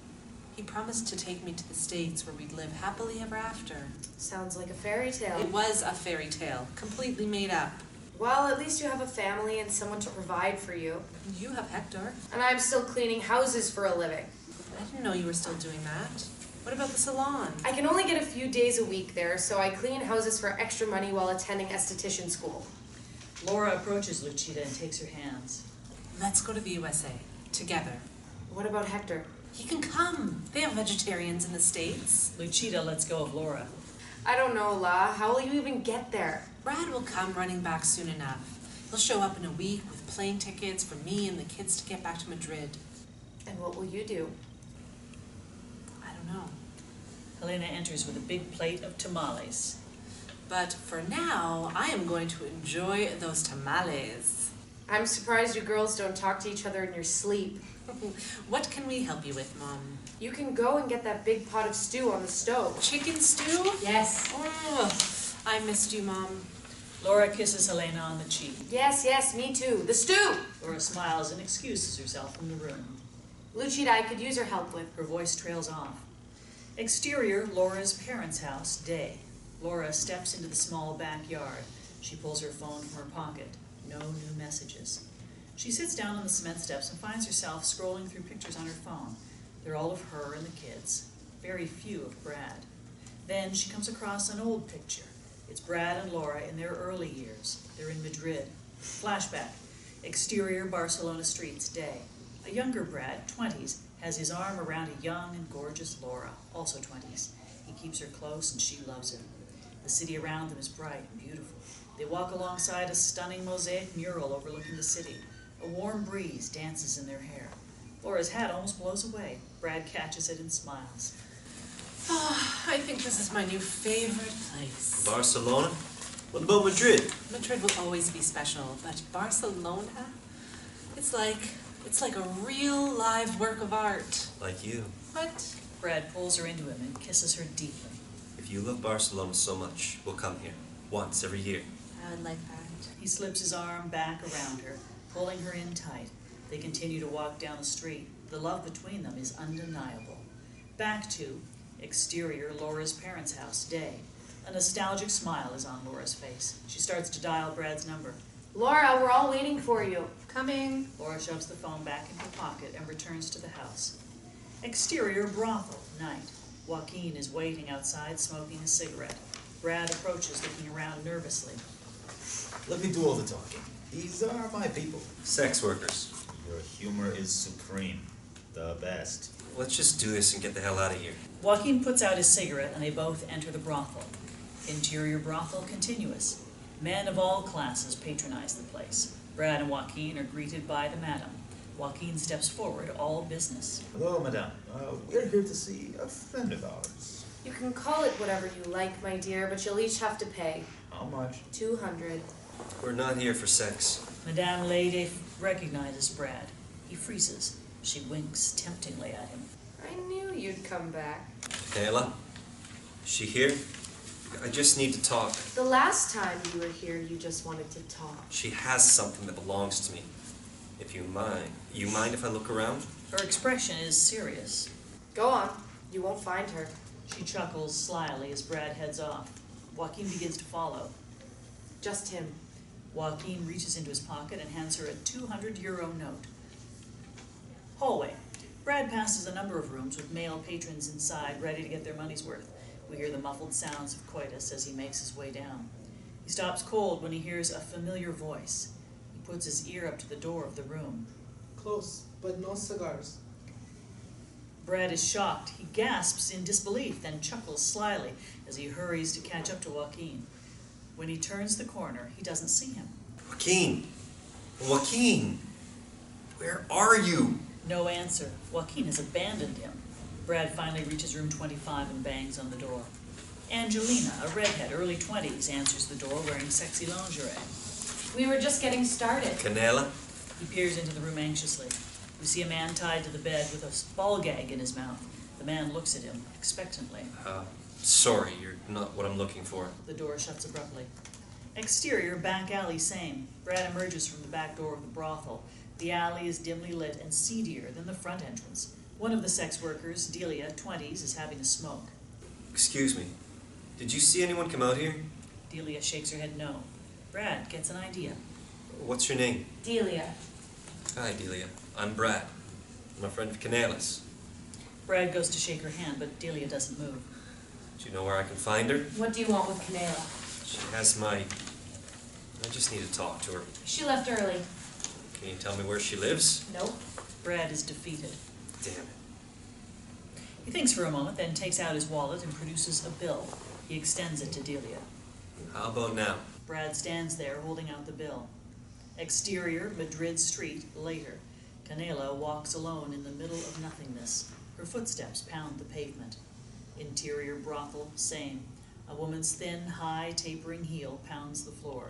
He promised to take me to the States where we'd live happily ever after. Sounds like a fairy tale. It was a fairy tale, completely made up. Well, at least you have a family and someone to provide for you. You have Hector. And I'm still cleaning houses for a living. I didn't know you were still doing that. What about the salon? I can only get a few days a week there, so I clean houses for extra money while attending esthetician school. Laura approaches Luchita and takes her hands. Let's go to the USA, together. What about Hector? He can come. They have vegetarians in the States. Luchita lets go of Laura. I don't know, La. How will you even get there? Brad will come running back soon enough. He'll show up in a week with plane tickets for me and the kids to get back to Madrid. And what will you do? I don't know. Helena enters with a big plate of tamales. But for now, I am going to enjoy those tamales. I'm surprised you girls don't talk to each other in your sleep. What can we help you with, Mom? You can go and get that big pot of stew on the stove. Chicken stew? Yes. Oh, I missed you, Mom. Laura kisses Helena on the cheek. Yes, me too. The stew! Laura smiles and excuses herself from the room. Luchita, I could use your help with. Her voice trails off. Exterior, Laura's parents' house, day. Laura steps into the small backyard. She pulls her phone from her pocket. No new messages. She sits down on the cement steps and finds herself scrolling through pictures on her phone. They're all of her and the kids. Very few of Brad. Then she comes across an old picture. It's Brad and Laura in their early years. They're in Madrid. Flashback. Exterior, Barcelona streets, day. A younger Brad, 20s, has his arm around a young and gorgeous Laura, also 20s. He keeps her close and she loves him. The city around them is bright and beautiful. They walk alongside a stunning mosaic mural overlooking the city. A warm breeze dances in their hair. Laura's hat almost blows away. Brad catches it and smiles. Oh, I think this is my new favorite place. Barcelona? What about Madrid? Madrid will always be special, but Barcelona? It's like a real live work of art. Like you. What? Brad pulls her into him and kisses her deeply. If you love Barcelona so much, we'll come here. Once every year. I would like that. He slips his arm back around her, pulling her in tight. They continue to walk down the street. The love between them is undeniable. Back to exterior, Laura's parents' house, day. A nostalgic smile is on Laura's face. She starts to dial Brad's number. Laura, we're all waiting for you. Coming. Laura shoves the phone back in her pocket and returns to the house. Exterior, brothel, night. Joaquin is waiting outside, smoking a cigarette. Brad approaches, looking around nervously. Let me do all the talking. These are my people. Sex workers. Your humor is supreme. The best. Let's just do this and get the hell out of here. Joaquin puts out his cigarette and they both enter the brothel. Interior brothel continuous. Men of all classes patronize the place. Brad and Joaquin are greeted by the madam. Joaquin steps forward, all business. Hello, madame. We're here to see a friend of ours. You can call it whatever you like, my dear, but you'll each have to pay. How much? 200. We're not here for sex. Madame Lady recognizes Brad. He freezes. She winks temptingly at him. I knew you'd come back. Canela? Is she here? I just need to talk. The last time you were here, you just wanted to talk. She has something that belongs to me. If you mind. You mind if I look around? Her expression is serious. Go on. You won't find her. She chuckles slyly as Brad heads off. Joaquin begins to follow. Just him. Joaquin reaches into his pocket and hands her a 200-euro note. Hallway. Brad passes a number of rooms with male patrons inside, ready to get their money's worth. We hear the muffled sounds of coitus as he makes his way down. He stops cold when he hears a familiar voice. He puts his ear up to the door of the room. Close, but no cigars. Brad is shocked. He gasps in disbelief, then chuckles slyly as he hurries to catch up to Joaquin. When he turns the corner, he doesn't see him. Joaquin! Joaquin! Where are you? No answer. Joaquin has abandoned him. Brad finally reaches room 25 and bangs on the door. Angelina, a redhead, early 20s, answers the door wearing sexy lingerie. We were just getting started. Canela? He peers into the room anxiously. We see a man tied to the bed with a ball gag in his mouth. The man looks at him expectantly. Sorry, you're not what I'm looking for. The door shuts abruptly. Exterior, back alley, same. Brad emerges from the back door of the brothel. The alley is dimly lit and seedier than the front entrance. One of the sex workers, Delia, 20s, is having a smoke. Excuse me. Did you see anyone come out here? Delia shakes her head no. Brad gets an idea. What's your name? Delia. Hi, Delia. I'm Brad. I'm a friend of Canela's. Brad goes to shake her hand, but Delia doesn't move. Do you know where I can find her? What do you want with Canela? She has my... I just need to talk to her. She left early. Can you tell me where she lives? Nope. Brad is defeated. Damn it. He thinks for a moment, then takes out his wallet and produces a bill. He extends it to Delia. How about now? Brad stands there holding out the bill. Exterior, Madrid Street, later. Canela walks alone in the middle of nothingness. Her footsteps pound the pavement. Interior brothel, same. A woman's thin, high, tapering heel pounds the floor.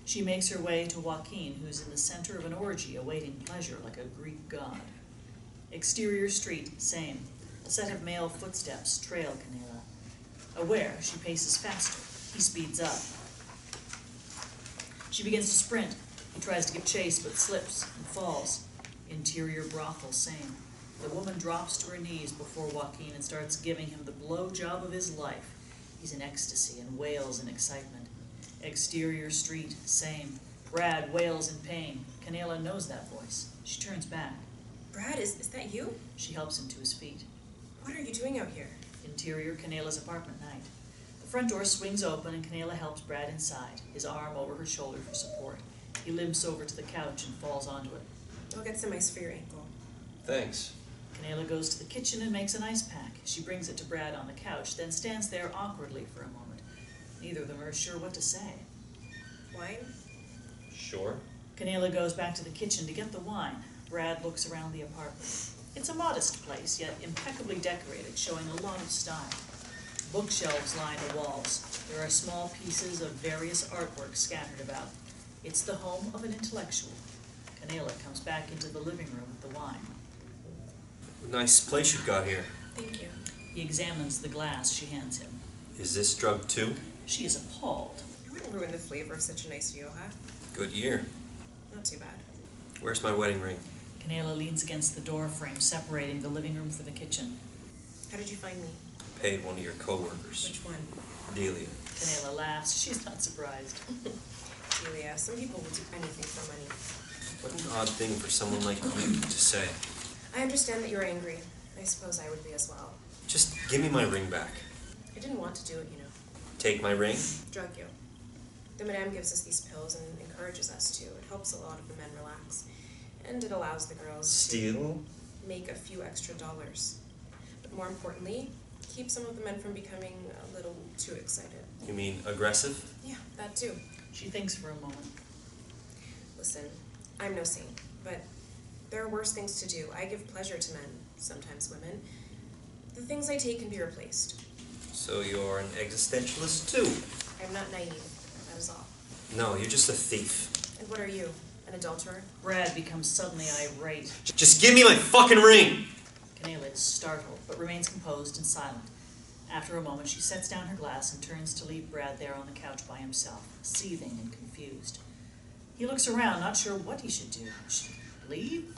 She makes her way to Joaquin, who's in the center of an orgy awaiting pleasure like a Greek god. Exterior street, same. A set of male footsteps trail Canela. Aware, she paces faster. He speeds up. She begins to sprint. He tries to give chase, but slips and falls. Interior brothel, same. The woman drops to her knees before Joaquin and starts giving him the blowjob of his life. He's in ecstasy and wails in excitement. Exterior street, same. Brad wails in pain. Canela knows that voice. She turns back. Brad, is that you? She helps him to his feet. What are you doing out here? Interior, Canela's apartment night. The front door swings open and Canela helps Brad inside, his arm over her shoulder for support. He limps over to the couch and falls onto it. I'll get some ice for your ankle. Thanks. Canela goes to the kitchen and makes an ice pack. She brings it to Brad on the couch, then stands there awkwardly for a moment. Neither of them are sure what to say. Wine? Sure. Canela goes back to the kitchen to get the wine. Brad looks around the apartment. It's a modest place, yet impeccably decorated, showing a lot of style. Bookshelves line the walls. There are small pieces of various artwork scattered about. It's the home of an intellectual. Canela comes back into the living room with the wine. Nice place you've got here. Thank you. He examines the glass she hands him. Is this drugged too? She is appalled. I wouldn't ruin the flavor of such a nice view, huh? Good year. Not too bad. Where's my wedding ring? Canela leans against the door frame, separating the living room from the kitchen. How did you find me? Paid one of your co-workers. Which one? Delia. Canela laughs. She's not surprised. Delia. Some people will do anything for money. What an odd thing for someone like you to say. I understand that you're angry. I suppose I would be as well. Just give me my ring back. I didn't want to do it, you know. Take my ring? Drug you. The madame gives us these pills and encourages us to. It helps a lot of the men relax. And it allows the girls Steal? to make a few extra dollars. But more importantly, keep some of the men from becoming a little too excited. You mean aggressive? Yeah, that too. She thinks for a moment. Listen, I'm no saint, but there are worse things to do. I give pleasure to men, sometimes women. The things I take can be replaced. So you're an existentialist too? I'm not naive, that is all. No, you're just a thief. And what are you? An adulterer? Brad becomes suddenly irate. Just give me my fucking ring! Canela is startled, but remains composed and silent. After a moment, she sets down her glass and turns to leave Brad there on the couch by himself, seething and confused. He looks around, not sure what he should do. Should he leave?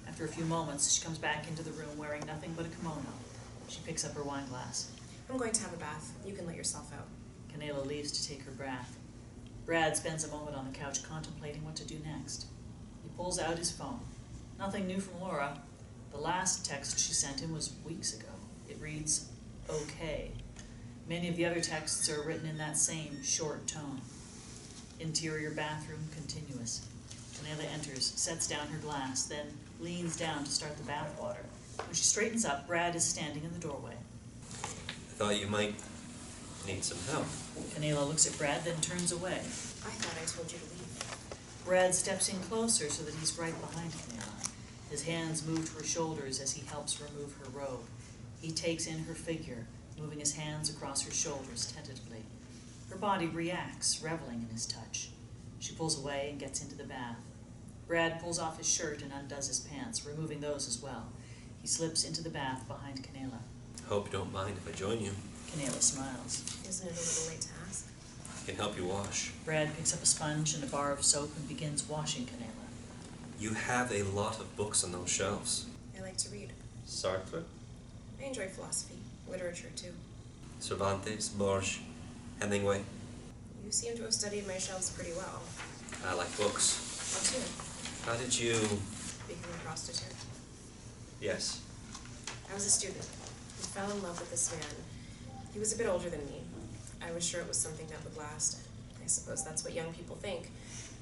After a few moments, she comes back into the room wearing nothing but a kimono. She picks up her wine glass. I'm going to have a bath. You can let yourself out. Canela leaves to take her bath. Brad spends a moment on the couch contemplating what to do next. He pulls out his phone. Nothing new from Laura. The last text she sent him was weeks ago. It reads, "Okay." Many of the other texts are written in that same short tone. Interior bathroom, continuous. Canela enters, sets down her glass, then leans down to start the bath water. When she straightens up, Brad is standing in the doorway. I thought you might need some help. Canela looks at Brad, then turns away. I thought I told you to leave. Brad steps in closer so that he's right behind Canela. His hands move to her shoulders as he helps remove her robe. He takes in her figure, moving his hands across her shoulders tentatively. Her body reacts, reveling in his touch. She pulls away and gets into the bath. Brad pulls off his shirt and undoes his pants, removing those as well. He slips into the bath behind Canela. Hope you don't mind if I join you. Canela smiles. Isn't it a little late to ask? I can help you wash. Brad picks up a sponge and a bar of soap and begins washing Canela. You have a lot of books on those shelves. I like to read. Sartre, I enjoy philosophy, literature too. Cervantes, Borges, Hemingway. You seem to have studied my shelves pretty well. I like books. Me too. How did you... Become a prostitute. Yes. I was a student. I fell in love with this man. He was a bit older than me. I was sure it was something that would last. I suppose that's what young people think,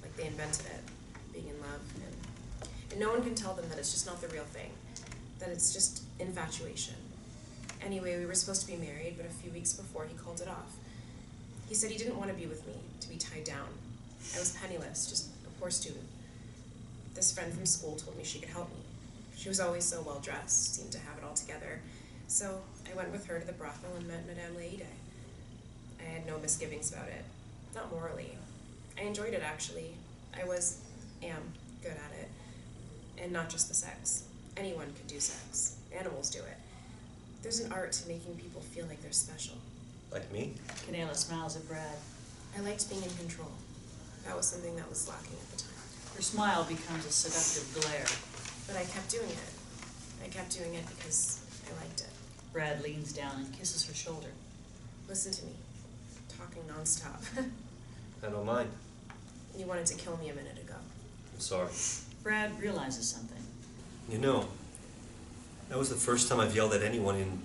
like they invented it, being in love. And no one can tell them that it's just not the real thing, that it's just infatuation. Anyway, we were supposed to be married, but a few weeks before he called it off. He said he didn't want to be with me, to be tied down. I was penniless, just a poor student. This friend from school told me she could help me. She was always so well dressed, seemed to have it all together. So I went with her to the brothel and met Madame Leide. I had no misgivings about it, not morally. I enjoyed it actually. am good at it. And not just the sex. Anyone could do sex. Animals do it. There's an art to making people feel like they're special. Like me? Canela smiles at Brad. I liked being in control. That was something that was lacking at the time. Her smile becomes a seductive glare. But I kept doing it. I kept doing it because I liked it. Brad leans down and kisses her shoulder. Listen to me. Talking nonstop. I don't mind. You wanted to kill me a minute ago. I'm sorry. Brad realizes something. You know, that was the first time I've yelled at anyone in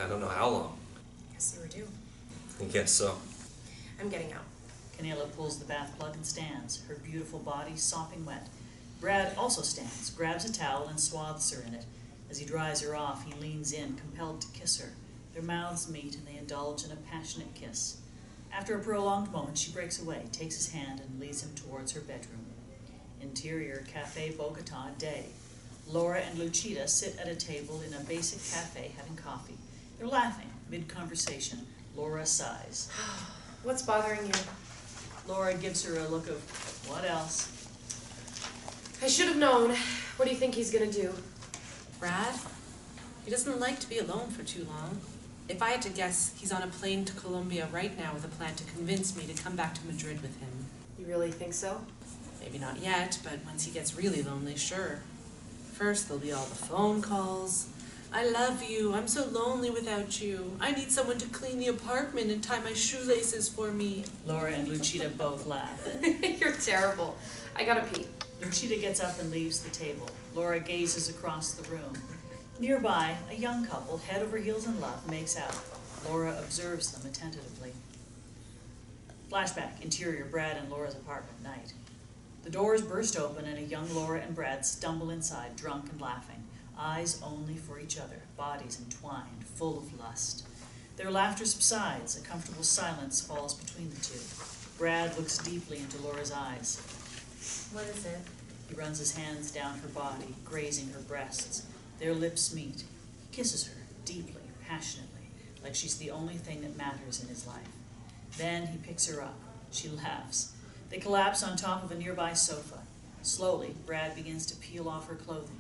I don't know how long. Guess you were due. I guess so. I'm getting out. Canela pulls the bath plug and stands, her beautiful body sopping wet. Brad also stands, grabs a towel and swathes her in it. As he dries her off, he leans in, compelled to kiss her. Their mouths meet and they indulge in a passionate kiss. After a prolonged moment, she breaks away, takes his hand, and leads him towards her bedroom. Interior, Café Bogota, day. Laura and Luchita sit at a table in a basic cafe having coffee. They're laughing, mid-conversation. Laura sighs. What's bothering you? Laura gives her a look of, what else? I should have known. What do you think he's gonna do? Brad? He doesn't like to be alone for too long. If I had to guess, he's on a plane to Colombia right now with a plan to convince me to come back to Madrid with him. You really think so? Maybe not yet, but once he gets really lonely, sure. First, there'll be all the phone calls. I love you. I'm so lonely without you. I need someone to clean the apartment and tie my shoelaces for me. Laura and Luchita both laugh. You're terrible. I gotta pee. Luchita gets up and leaves the table. Laura gazes across the room. Nearby, a young couple, head over heels in love, makes out. Laura observes them attentively. Flashback, interior, Brad and Laura's apartment, night. The doors burst open and a young Laura and Brad stumble inside, drunk and laughing. Eyes only for each other, bodies entwined, full of lust. Their laughter subsides, a comfortable silence falls between the two. Brad looks deeply into Laura's eyes. What is it? He runs his hands down her body, grazing her breasts. Their lips meet. He kisses her, deeply, passionately, like she's the only thing that matters in his life. Then he picks her up. She laughs. They collapse on top of a nearby sofa. Slowly, Brad begins to peel off her clothing.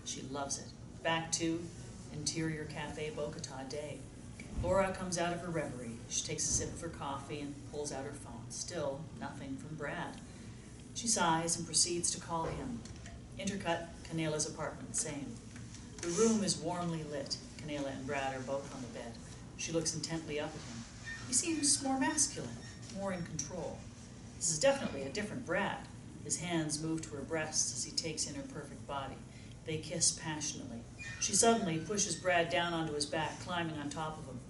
She loves it. Back to interior Café Bogota, day. Laura comes out of her reverie. She takes a sip of her coffee and pulls out her phone. Still nothing from Brad. She sighs and proceeds to call him. Intercut, Canela's apartment, same. The room is warmly lit. Canela and Brad are both on the bed. She looks intently up at him. He seems more masculine, more in control. This is definitely a different Brad. His hands move to her breasts as he takes in her perfect body. They kiss passionately. She suddenly pushes Brad down onto his back, climbing on top of him.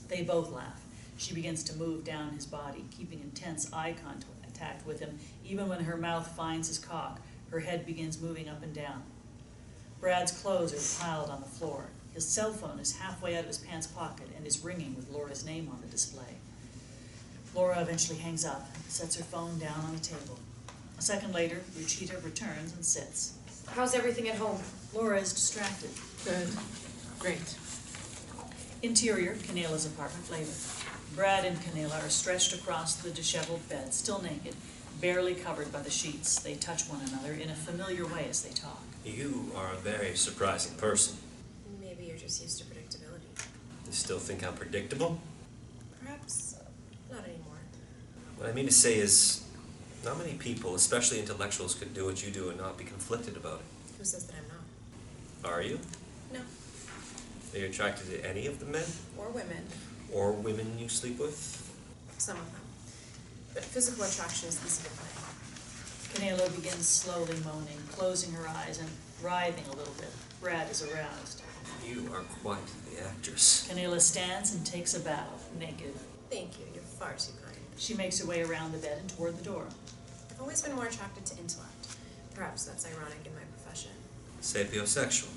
They both laugh. She begins to move down his body, keeping intense eye contact with him. Even when her mouth finds his cock, her head begins moving up and down. Brad's clothes are piled on the floor. His cell phone is halfway out of his pants pocket and is ringing with Laura's name on the display. Laura eventually hangs up and sets her phone down on the table. A second later, Luchita returns and sits. How's everything at home? Laura is distracted. Good. Great. Interior, Canela's apartment, later. Brad and Canela are stretched across the disheveled bed, still naked, Barely covered by the sheets, they touch one another in a familiar way as they talk. You are a very surprising person. Maybe you're just used to predictability. You still think I'm predictable? Perhaps not anymore. What I mean to say is, not many people, especially intellectuals, could do what you do and not be conflicted about it. Who says that I'm not? Are you? No. Are you attracted to any of the men? Or women. Or women you sleep with? Some of them. But physical attraction is easy to find. Canela begins slowly moaning, closing her eyes and writhing a little bit. Brad is aroused. You are quite the actress. Canela stands and takes a bow, naked. Thank you, you're far too kind. She makes her way around the bed and toward the door. I've always been more attracted to intellect. Perhaps that's ironic in my profession. Sapiosexual.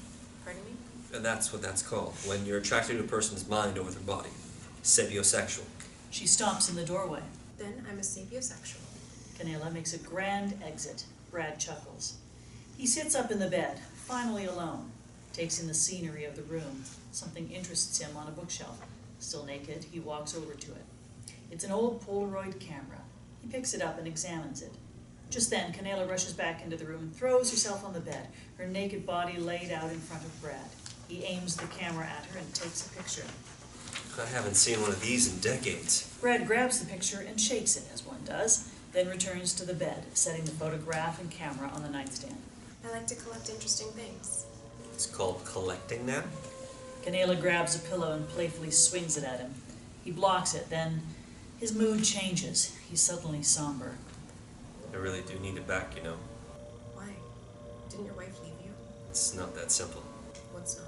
Pardon me? And that's what that's called, when you're attracted to a person's mind over their body. Sapiosexual. She stops in the doorway. Then I'm a sapiosexual. Canela makes a grand exit. Brad chuckles. He sits up in the bed, finally alone, takes in the scenery of the room. Something interests him on a bookshelf. Still naked, he walks over to it. It's an old Polaroid camera. He picks it up and examines it. Just then, Canela rushes back into the room and throws herself on the bed, her naked body laid out in front of Brad. He aims the camera at her and takes a picture. I haven't seen one of these in decades. Brad grabs the picture and shakes it, as one does, then returns to the bed, setting the photograph and camera on the nightstand. I like to collect interesting things. It's called collecting now? Canela grabs a pillow and playfully swings it at him. He blocks it, then his mood changes. He's suddenly somber. I really do need it back, you know. Why? Didn't your wife leave you? It's not that simple. What's not?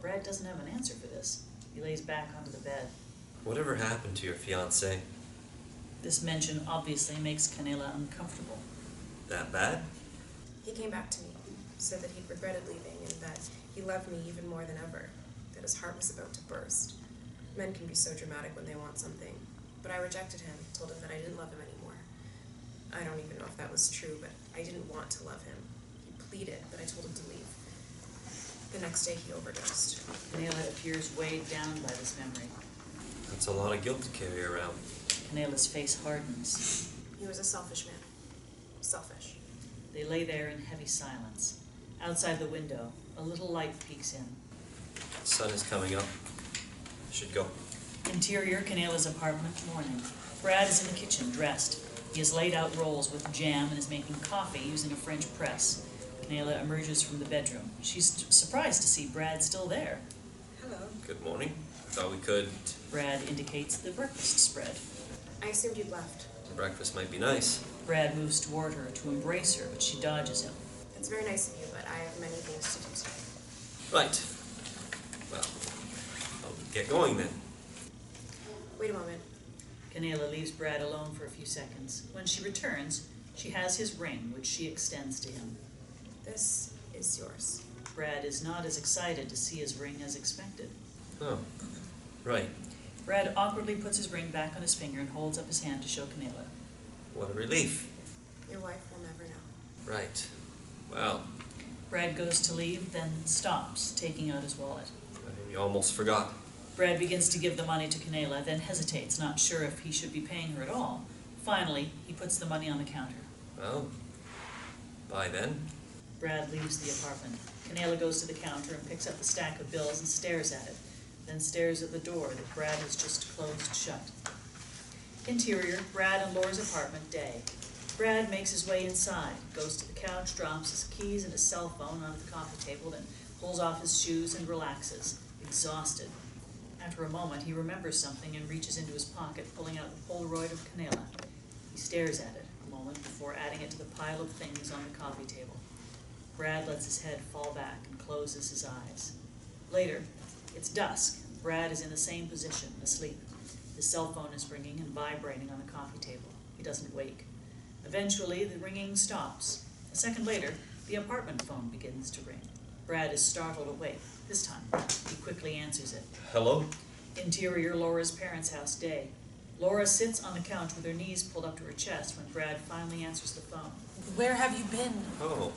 Brad doesn't have an answer for this. He lays back onto the bed. Whatever happened to your fiancé? This mention obviously makes Canela uncomfortable. That bad? He came back to me, said that he'd regretted leaving and that he loved me even more than ever, that his heart was about to burst. Men can be so dramatic when they want something, but I rejected him, told him that I didn't love him anymore. I don't even know if that was true, but I didn't want to love him. He pleaded, but I told him to leave. The next day he overdosed. Canela appears weighed down by this memory. That's a lot of guilt to carry around. Canela's face hardens. He was a selfish man. Selfish. They lay there in heavy silence. Outside the window, a little light peeks in. The sun is coming up. Should go. Interior, Canela's apartment, morning. Brad is in the kitchen, dressed. He has laid out rolls with jam and is making coffee using a French press. Canela emerges from the bedroom. She's surprised to see Brad still there. Hello. Good morning. Thought we could. Brad indicates the breakfast spread. I assumed you'd left. Breakfast might be nice. Brad moves toward her to embrace her, but she dodges him. It's very nice of you, but I have many things to do today. Right. Well, I'll get going then. Wait a moment. Canela leaves Brad alone for a few seconds. When she returns, she has his ring, which she extends to him. This is yours. Brad is not as excited to see his ring as expected. Oh, right. Brad awkwardly puts his ring back on his finger and holds up his hand to show Canela. What a relief. Your wife will never know. Right. Well, Brad goes to leave, then stops, taking out his wallet. I almost forgot. Brad begins to give the money to Canela, then hesitates, not sure if he should be paying her at all. Finally, he puts the money on the counter. Well, bye then. Brad leaves the apartment. Canela goes to the counter and picks up the stack of bills and stares at it, then stares at the door that Brad has just closed shut. Interior, Brad and Laura's apartment, day. Brad makes his way inside, goes to the couch, drops his keys and his cell phone onto the coffee table, then pulls off his shoes and relaxes, exhausted. After a moment, he remembers something and reaches into his pocket, pulling out the Polaroid of Canela. He stares at it a moment before adding it to the pile of things on the coffee table. Brad lets his head fall back and closes his eyes. Later, it's dusk. Brad is in the same position, asleep. His cell phone is ringing and vibrating on the coffee table. He doesn't wake. Eventually, the ringing stops. A second later, the apartment phone begins to ring. Brad is startled awake. This time, he quickly answers it. Hello? Interior, Laura's parents' house, day. Laura sits on the couch with her knees pulled up to her chest when Brad finally answers the phone. Where have you been? Oh,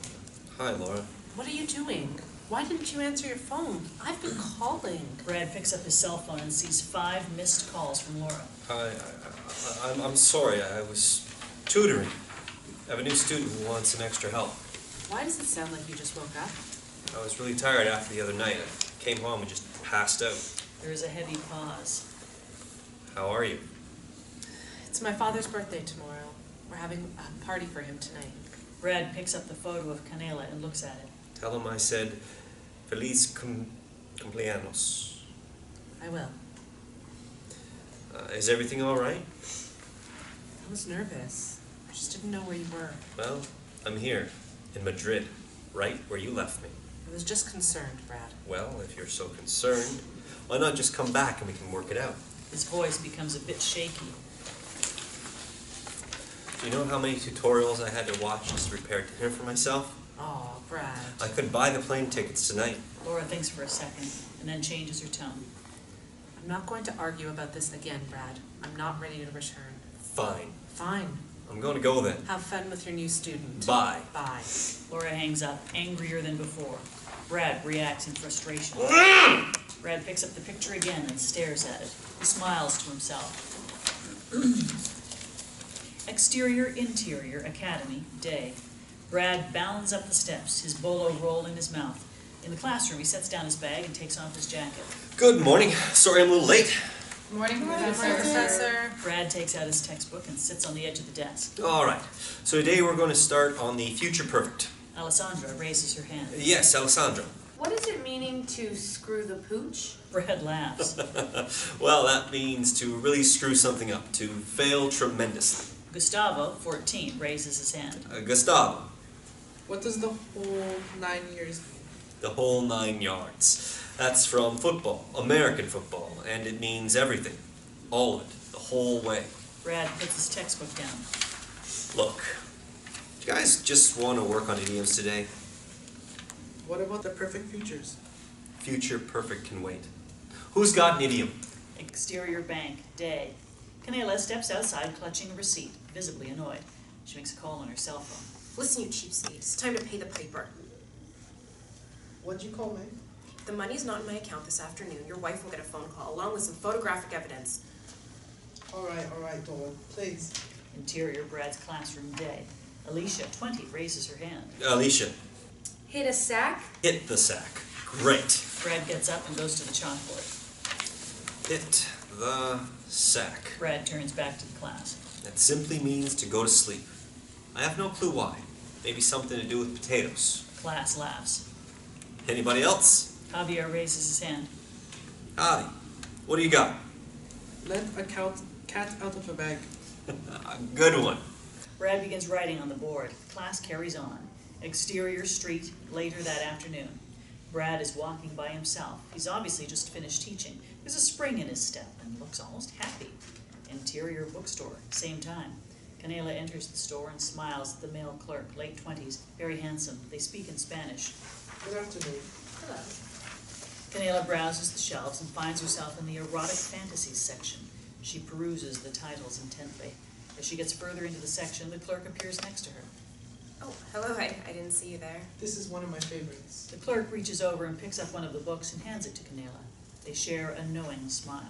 hi, Laura. What are you doing? Why didn't you answer your phone? I've been calling. Brad picks up his cell phone and sees 5 missed calls from Laura. I'm sorry. I was tutoring. I have a new student who wants some extra help. Why does it sound like you just woke up? I was really tired after the other night. I came home and just passed out. There is a heavy pause. How are you? It's my father's birthday tomorrow. We're having a party for him tonight. Brad picks up the photo of Canela and looks at it. Tell him I said, Feliz cumpleaños. I will. Is everything all right? I was nervous. I just didn't know where you were. Well, I'm here, in Madrid, right where you left me. I was just concerned, Brad. Well, if you're so concerned, why not just come back and we can work it out? His voice becomes a bit shaky. Do you know how many tutorials I had to watch just to prepare dinner for myself? Aw, Brad. I could buy the plane tickets tonight. Laura thinks for a second and then changes her tone. I'm not going to argue about this again, Brad. I'm not ready to return. Fine. Fine. I'm going to go then. Have fun with your new student. Bye. Bye. Laura hangs up, angrier than before. Brad reacts in frustration. Brad picks up the picture again and stares at it. He smiles to himself. Exterior, interior, academy, day. Brad bounds up the steps, his bolo roll in his mouth. In the classroom, he sets down his bag and takes off his jacket. Good morning. Sorry I'm a little late. Morning, Professor. Brad takes out his textbook and sits on the edge of the desk. All right. So today we're going to start on the future perfect. Alessandra raises her hand. Yes, Alessandro. What is it meaning to screw the pooch? Brad laughs. Well, that means to really screw something up, to fail tremendously. Gustavo, 14, raises his hand. Gustavo, What does the whole 9 years mean? the whole 9 yards. That's from football, American football, and it means everything. All of it, the whole way. Brad puts his textbook down. Look, do you guys just want to work on idioms today? What about the perfect futures? Future perfect can wait. Who's got an idiom? Exterior bank, day. Canela steps outside clutching a receipt, visibly annoyed. She makes a call on her cell phone. Listen, you cheapskate. It's time to pay the piper. What'd you call me? If the money's not in my account this afternoon, your wife will get a phone call along with some photographic evidence. All right, Dolan. Please. Interior, Brad's classroom, day. Alicia, 20, raises her hand. Alicia, Hit a sack? hit the sack. Great. Brad gets up and goes to the chalkboard. Hit the sack. Brad turns back to the class. That simply means to go to sleep. I have no clue why. Maybe something to do with potatoes. Class laughs. Anybody else? Javier raises his hand. Javi, what do you got? Let a cat out of a bag. A good one. Brad begins writing on the board. Class carries on. Exterior street, later that afternoon. Brad is walking by himself. He's obviously just finished teaching. There's a spring in his step and looks almost happy. Interior bookstore, same time. Canela enters the store and smiles at the male clerk, late 20s, very handsome. They speak in Spanish. Good afternoon. Hello. Canela browses the shelves and finds herself in the erotic fantasies section. She peruses the titles intently. As she gets further into the section, the clerk appears next to her. Oh, hello, I didn't see you there. This is one of my favorites. The clerk reaches over and picks up one of the books and hands it to Canela. They share a knowing smile.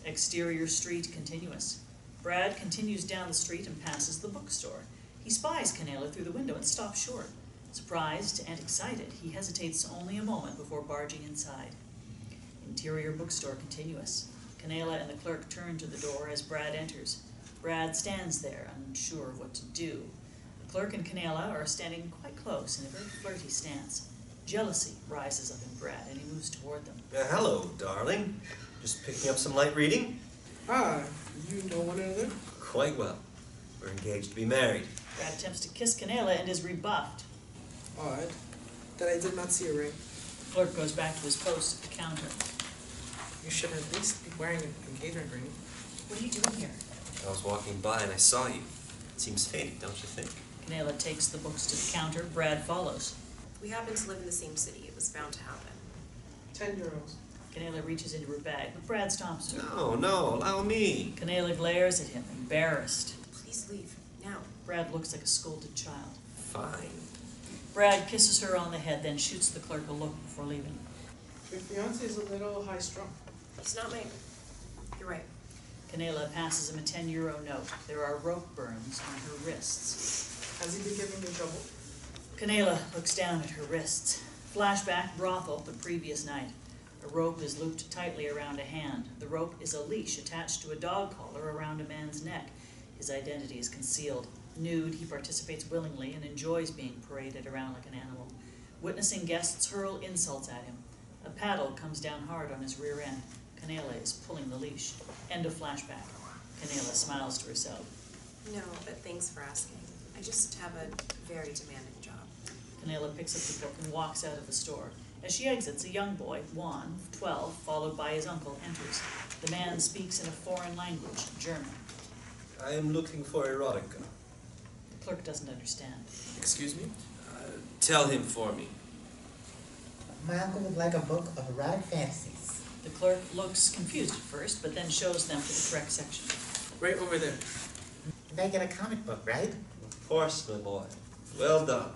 Exterior street, continuous. Brad continues down the street and passes the bookstore. He spies Canela through the window and stops short. Surprised and excited, he hesitates only a moment before barging inside. Interior bookstore, continuous. Canela and the clerk turn to the door as Brad enters. Brad stands there, unsure of what to do. The clerk and Canela are standing quite close in a very flirty stance. Jealousy rises up in Brad, and he moves toward them. Hello, darling. Just picking up some light reading? Ah, you know one another? Quite well. We're engaged to be married. Brad attempts to kiss Canela and is rebuffed. Odd. That I did not see a ring. The clerk goes back to his post at the counter. You should at least be wearing an engagement ring. What are you doing here? I was walking by and I saw you. It seems fate, don't you think? Canela takes the books to the counter. Brad follows. We happen to live in the same city. It was bound to happen. 10 euros. Canela reaches into her bag, but Brad stops her. No, allow me. Canela glares at him, embarrassed. Please leave, now. Brad looks like a scolded child. Fine. Brad kisses her on the head, then shoots the clerk a look before leaving. Your fiance is a little high-strung. He's not my... You're right. Canela passes him a 10-euro note. There are rope burns on her wrists. Has he been giving you trouble? Canela looks down at her wrists. Flashback brothel the previous night. A rope is looped tightly around a hand. The rope is a leash attached to a dog collar around a man's neck. His identity is concealed. Nude, he participates willingly and enjoys being paraded around like an animal. Witnessing guests hurl insults at him. A paddle comes down hard on his rear end. Canela is pulling the leash. End of flashback. Canela smiles to herself. No, but thanks for asking. I just have a very demanding job. Canela picks up the book and walks out of the store. As she exits, a young boy, Juan, 12, followed by his uncle, enters. The man speaks in a foreign language, German. I am looking for erotica. The clerk doesn't understand. Excuse me? Tell him for me. My uncle would like a book of erotic fantasies. The clerk looks confused at first, but then shows them to the correct section. Right over there. They get a comic book, right? Of course, my boy. Well done.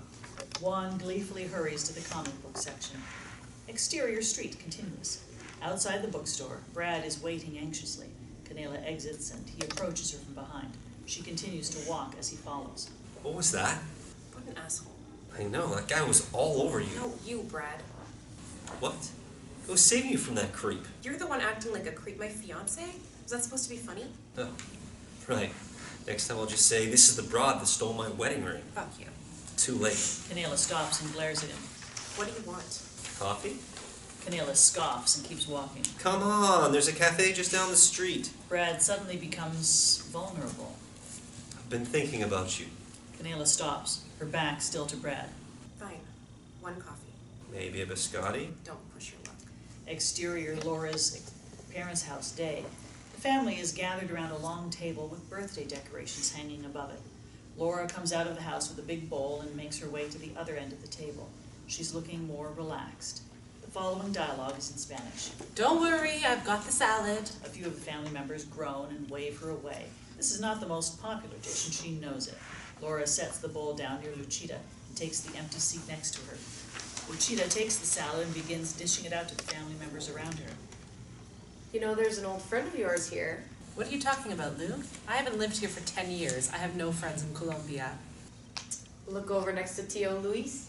Juan gleefully hurries to the comic book section. Exterior street continuous. Outside the bookstore, Brad is waiting anxiously. Canela exits and he approaches her from behind. She continues to walk as he follows. What was that? What an asshole. I know, that guy was all over you. No, you, Brad. What? Who was saving you from that creep? You're the one acting like a creep, my fiance? Was that supposed to be funny? Oh, right. Next time I'll just say, this is the broad that stole my wedding ring. Fuck you. Too late. Canela stops and glares at him. What do you want? Coffee? Canela scoffs and keeps walking. Come on, there's a cafe just down the street. Brad suddenly becomes vulnerable. I've been thinking about you. Canela stops, her back still to Brad. Fine. One coffee. Maybe a biscotti? Don't push your luck. Exterior Laura's parents' house day. The family is gathered around a long table with birthday decorations hanging above it. Laura comes out of the house with a big bowl and makes her way to the other end of the table. She's looking more relaxed. The following dialogue is in Spanish. Don't worry, I've got the salad. A few of the family members groan and wave her away. This is not the most popular dish and she knows it. Laura sets the bowl down near Luchita and takes the empty seat next to her. Luchita takes the salad and begins dishing it out to the family members around her. You know, there's an old friend of yours here. What are you talking about, Lou? I haven't lived here for 10 years. I have no friends in Colombia. Look over next to Tio Luis.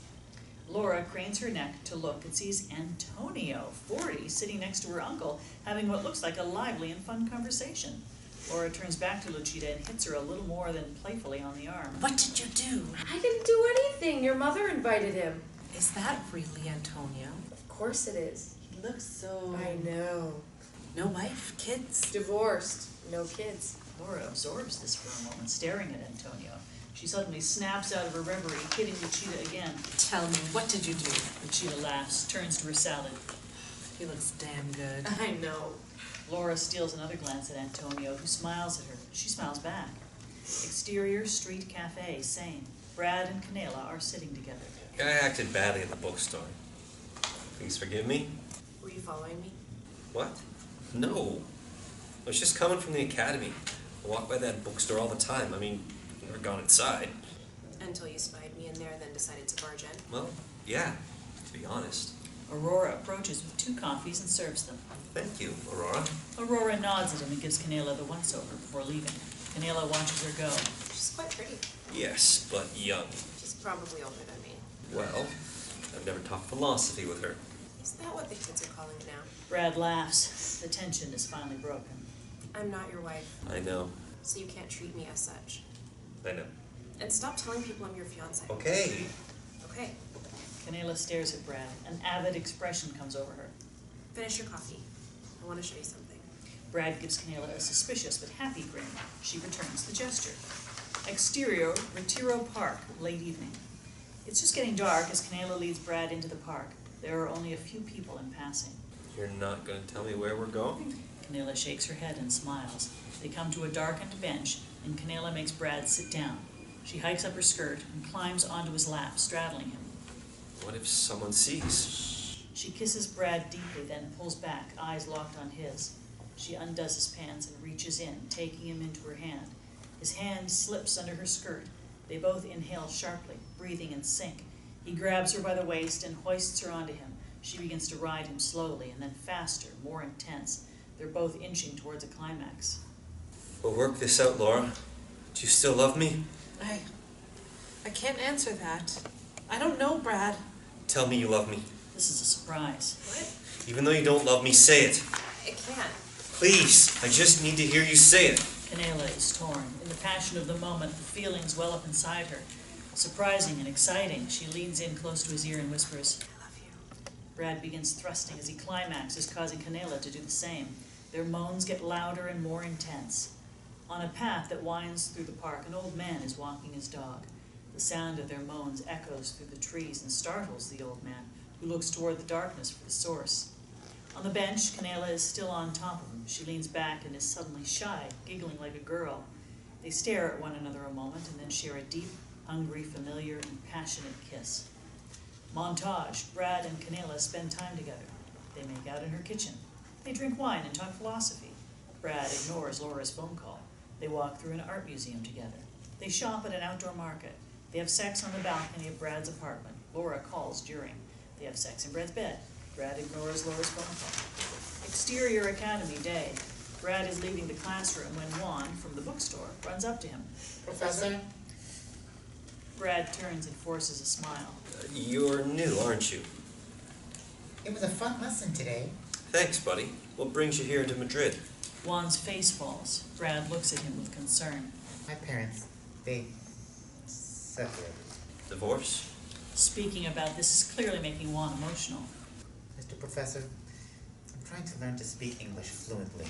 Laura cranes her neck to look and sees Antonio, 40, sitting next to her uncle, having what looks like a lively and fun conversation. Laura turns back to Luchita and hits her a little more than playfully on the arm. What did you do? I didn't do anything. Your mother invited him. Is that really Antonio? Of course it is. He looks so... I know. No wife? Kids? Divorced. No kids. Laura absorbs this for a moment, staring at Antonio. She suddenly snaps out of her reverie, hitting Luchita again. Tell me, what did you do? Luchita laughs, turns to her salad. He looks damn good. I know. Laura steals another glance at Antonio, who smiles at her. She smiles back. Exterior street cafe, same. Brad and Canela are sitting together. Guy acted badly in the bookstore. Please forgive me. Were you following me? What? No. I was just coming from the academy. I walk by that bookstore all the time. I mean, never gone inside. Until you spied me in there and then decided to barge in. Well, yeah, to be honest. Aurora approaches with 2 coffees and serves them. Thank you, Aurora. Aurora nods at him and gives Canela the once-over before leaving. Canela watches her go. She's quite pretty. Yes, but young. She's probably older than me. Well, I've never talked philosophy with her. Is that what the kids are calling it now? Brad laughs. The tension is finally broken. I'm not your wife, I know. so you can't treat me as such. I know. And stop telling people I'm your fiance. Okay. Okay, Canela stares at Brad. An avid expression comes over her. finish your coffee. I want to show you something. Brad gives Canela a suspicious but happy grin. She returns the gesture. Exterior, Retiro Park, late evening. It's just getting dark as Canela leads Brad into the park. There are only a few people in passing. You're not going to tell me where we're going? Canela shakes her head and smiles. They come to a darkened bench, and Canela makes Brad sit down. She hikes up her skirt and climbs onto his lap, straddling him. What if someone sees? She kisses Brad deeply, then pulls back, eyes locked on his. She undoes his pants and reaches in, taking him into her hand. His hand slips under her skirt. They both inhale sharply, breathing in sync. He grabs her by the waist and hoists her onto him. She begins to ride him slowly, and then faster, more intense. They're both inching towards a climax. We'll work this out, Laura. Do you still love me? I can't answer that. I don't know, Brad. Tell me you love me. This is a surprise. What? Even though you don't love me, say it. I can't. Please, I just need to hear you say it. Canela is torn. In the passion of the moment, the feelings well up inside her. Surprising and exciting, she leans in close to his ear and whispers, I love you. Brad begins thrusting as he climaxes, causing Canela to do the same. Their moans get louder and more intense. On a path that winds through the park, an old man is walking his dog. The sound of their moans echoes through the trees and startles the old man, who looks toward the darkness for the source. On the bench, Canela is still on top of him. She leans back and is suddenly shy, giggling like a girl. They stare at one another a moment and then share a deep, hungry, familiar, and passionate kiss. Montage. Brad and Canela spend time together. They make out in her kitchen. They drink wine and talk philosophy. Brad ignores Laura's phone call. They walk through an art museum together. They shop at an outdoor market. They have sex on the balcony of Brad's apartment. Laura calls during. They have sex in Brad's bed. Brad ignores Laura's phone call. Exterior academy day. Brad is leaving the classroom when Juan, from the bookstore, runs up to him. Professor? Brad turns and forces a smile. You're new, aren't you? It was a fun lesson today. Thanks, buddy. What brings you here to Madrid? Juan's face falls. Brad looks at him with concern. My parents, they separated. Divorce? Speaking about this is clearly making Juan emotional. Mr. Professor, I'm trying to learn to speak English fluently,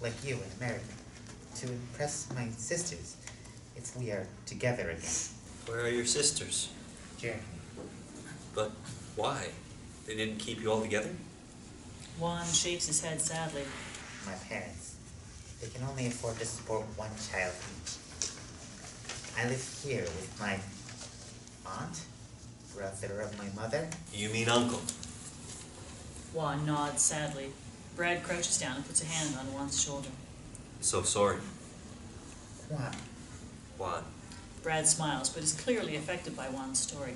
like you in America, to impress my sisters if we are together again. Where are your sisters? Germany. But why? They didn't keep you all together? Juan shakes his head sadly. My parents, they can only afford to support one child each. I live here with my aunt, brother of my mother. You mean uncle? Juan nods sadly. Brad crouches down and puts a hand on Juan's shoulder. So sorry. Juan, Juan. Brad smiles, but is clearly affected by Juan's story.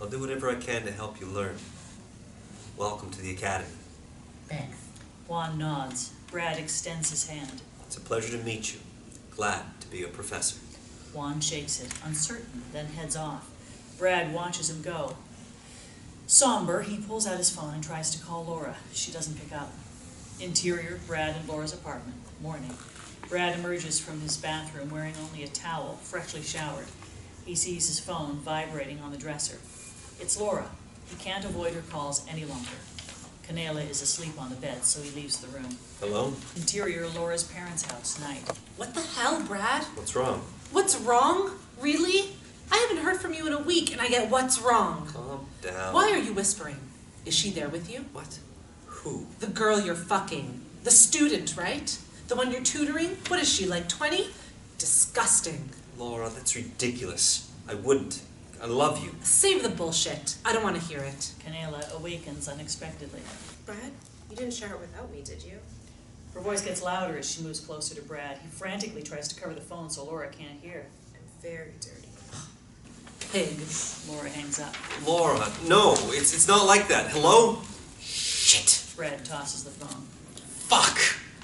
I'll do whatever I can to help you learn. Welcome to the academy. thanks. Juan nods. Brad extends his hand. It's a pleasure to meet you. Glad to be a professor. Juan shakes it, uncertain, then heads off. Brad watches him go. Somber, he pulls out his phone and tries to call Laura. She doesn't pick up. Interior, Brad and Laura's apartment. Morning. Brad emerges from his bathroom wearing only a towel, freshly showered. He sees his phone vibrating on the dresser. It's Laura. He can't avoid her calls any longer. Canela is asleep on the bed, so he leaves the room. Hello? Interior, Laura's parents' house, night. What the hell, Brad? What's wrong? What's wrong? Really? I haven't heard from you in a week, and I get what's wrong. Calm down. Why are you whispering? Is she there with you? What? Who? The girl you're fucking. The student, right? The one you're tutoring? What is she, like 20? Disgusting. Laura, that's ridiculous. I wouldn't. I love you. Save the bullshit. I don't want to hear it. Canela awakens unexpectedly. Brad, you didn't shower without me, did you? Her voice gets louder as she moves closer to Brad. He frantically tries to cover the phone so Laura can't hear. I'm very dirty. Pig. Laura hangs up. Laura, no, it's not like that. Hello? Shit. Brad tosses the phone. Fuck.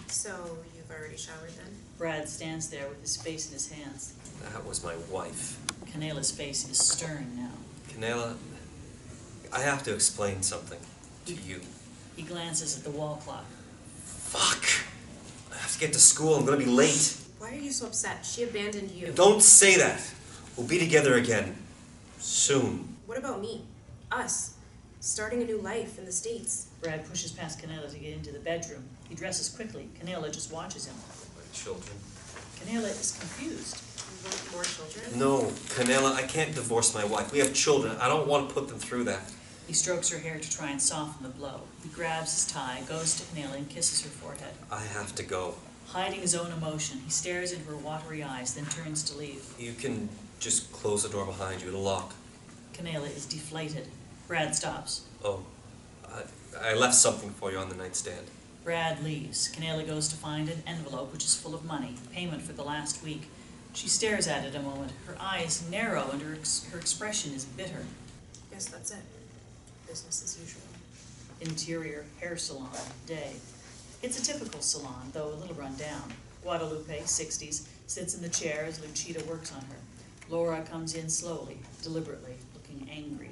So, you've already showered then? Brad stands there with his face in his hands. That was my wife. Canela's face is stern now. Canela, I have to explain something to you. He glances at the wall clock. Fuck. I have to get to school. I'm gonna be late. Why are you so upset? She abandoned you. Don't say that. We'll be together again. Soon. What about me? Us? Starting a new life in the States. Brad pushes past Canela to get into the bedroom. He dresses quickly. Canela just watches him. My children. Canela is confused. You want more children? No, Canela, I can't divorce my wife. We have children. I don't want to put them through that. He strokes her hair to try and soften the blow. He grabs his tie, goes to Canela, and kisses her forehead. I have to go. Hiding his own emotion, he stares into her watery eyes, then turns to leave. You can just close the door behind you. It'll lock. Canela is deflated. Brad stops. Oh, I left something for you on the nightstand. Brad leaves. Canela goes to find an envelope which is full of money, payment for the last week. She stares at it a moment. Her eyes narrow and her expression is bitter. Yes, that's it. Business as usual. Interior, hair salon, day. It's a typical salon, though a little run down. Guadalupe, 60s, sits in the chair as Luchita works on her. Laura comes in slowly, deliberately, looking angry.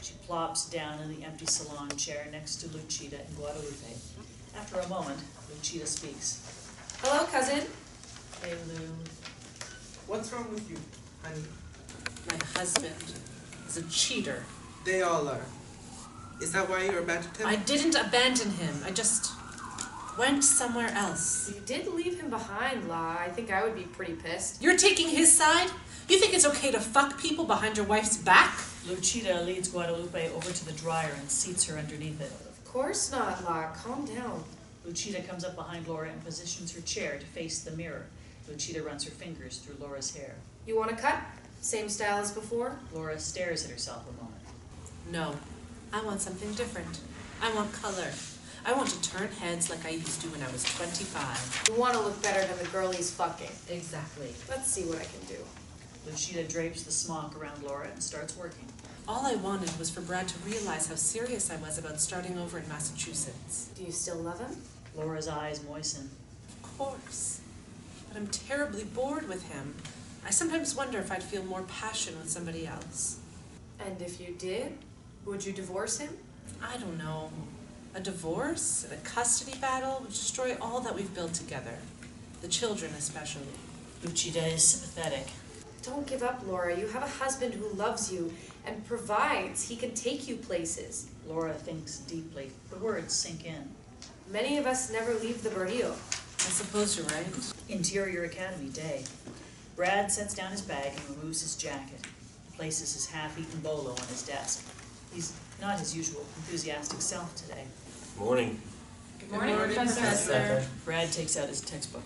She plops down in the empty salon chair next to Luchita and Guadalupe. After a moment, Luchita speaks. Hello, cousin. Hey, Lou. What's wrong with you, honey? My husband is a cheater. They all are. Is that why you abandoned him? I didn't abandon him. I just went somewhere else. You did leave him behind, La. I think I would be pretty pissed. You're taking his side? You think it's okay to fuck people behind your wife's back? Luchita leads Guadalupe over to the dryer and seats her underneath it. Of course not, La. Calm down. Luchita comes up behind Laura and positions her chair to face the mirror. Luchita runs her fingers through Laura's hair. You want a cut? Same style as before? Laura stares at herself a moment. No. I want something different. I want color. I want to turn heads like I used to when I was 25. You want to look better than the girl he's fucking. Exactly. Let's see what I can do. Luchita drapes the smock around Laura and starts working. All I wanted was for Brad to realize how serious I was about starting over in Massachusetts. Do you still love him? Laura's eyes moisten. Of course. But I'm terribly bored with him. I sometimes wonder if I'd feel more passion with somebody else. And if you did, would you divorce him? I don't know. A divorce and a custody battle would destroy all that we've built together. The children especially. Luchita is sympathetic. Don't give up, Laura. You have a husband who loves you and provides. He can take you places. Laura thinks deeply. The words sink in. Many of us never leave the barrio. I suppose you're right. Interior Academy day. Brad sets down his bag and removes his jacket. He places his half-eaten bolo on his desk. He's not his usual enthusiastic self today. Morning. Good morning, Professor. Brad takes out his textbook.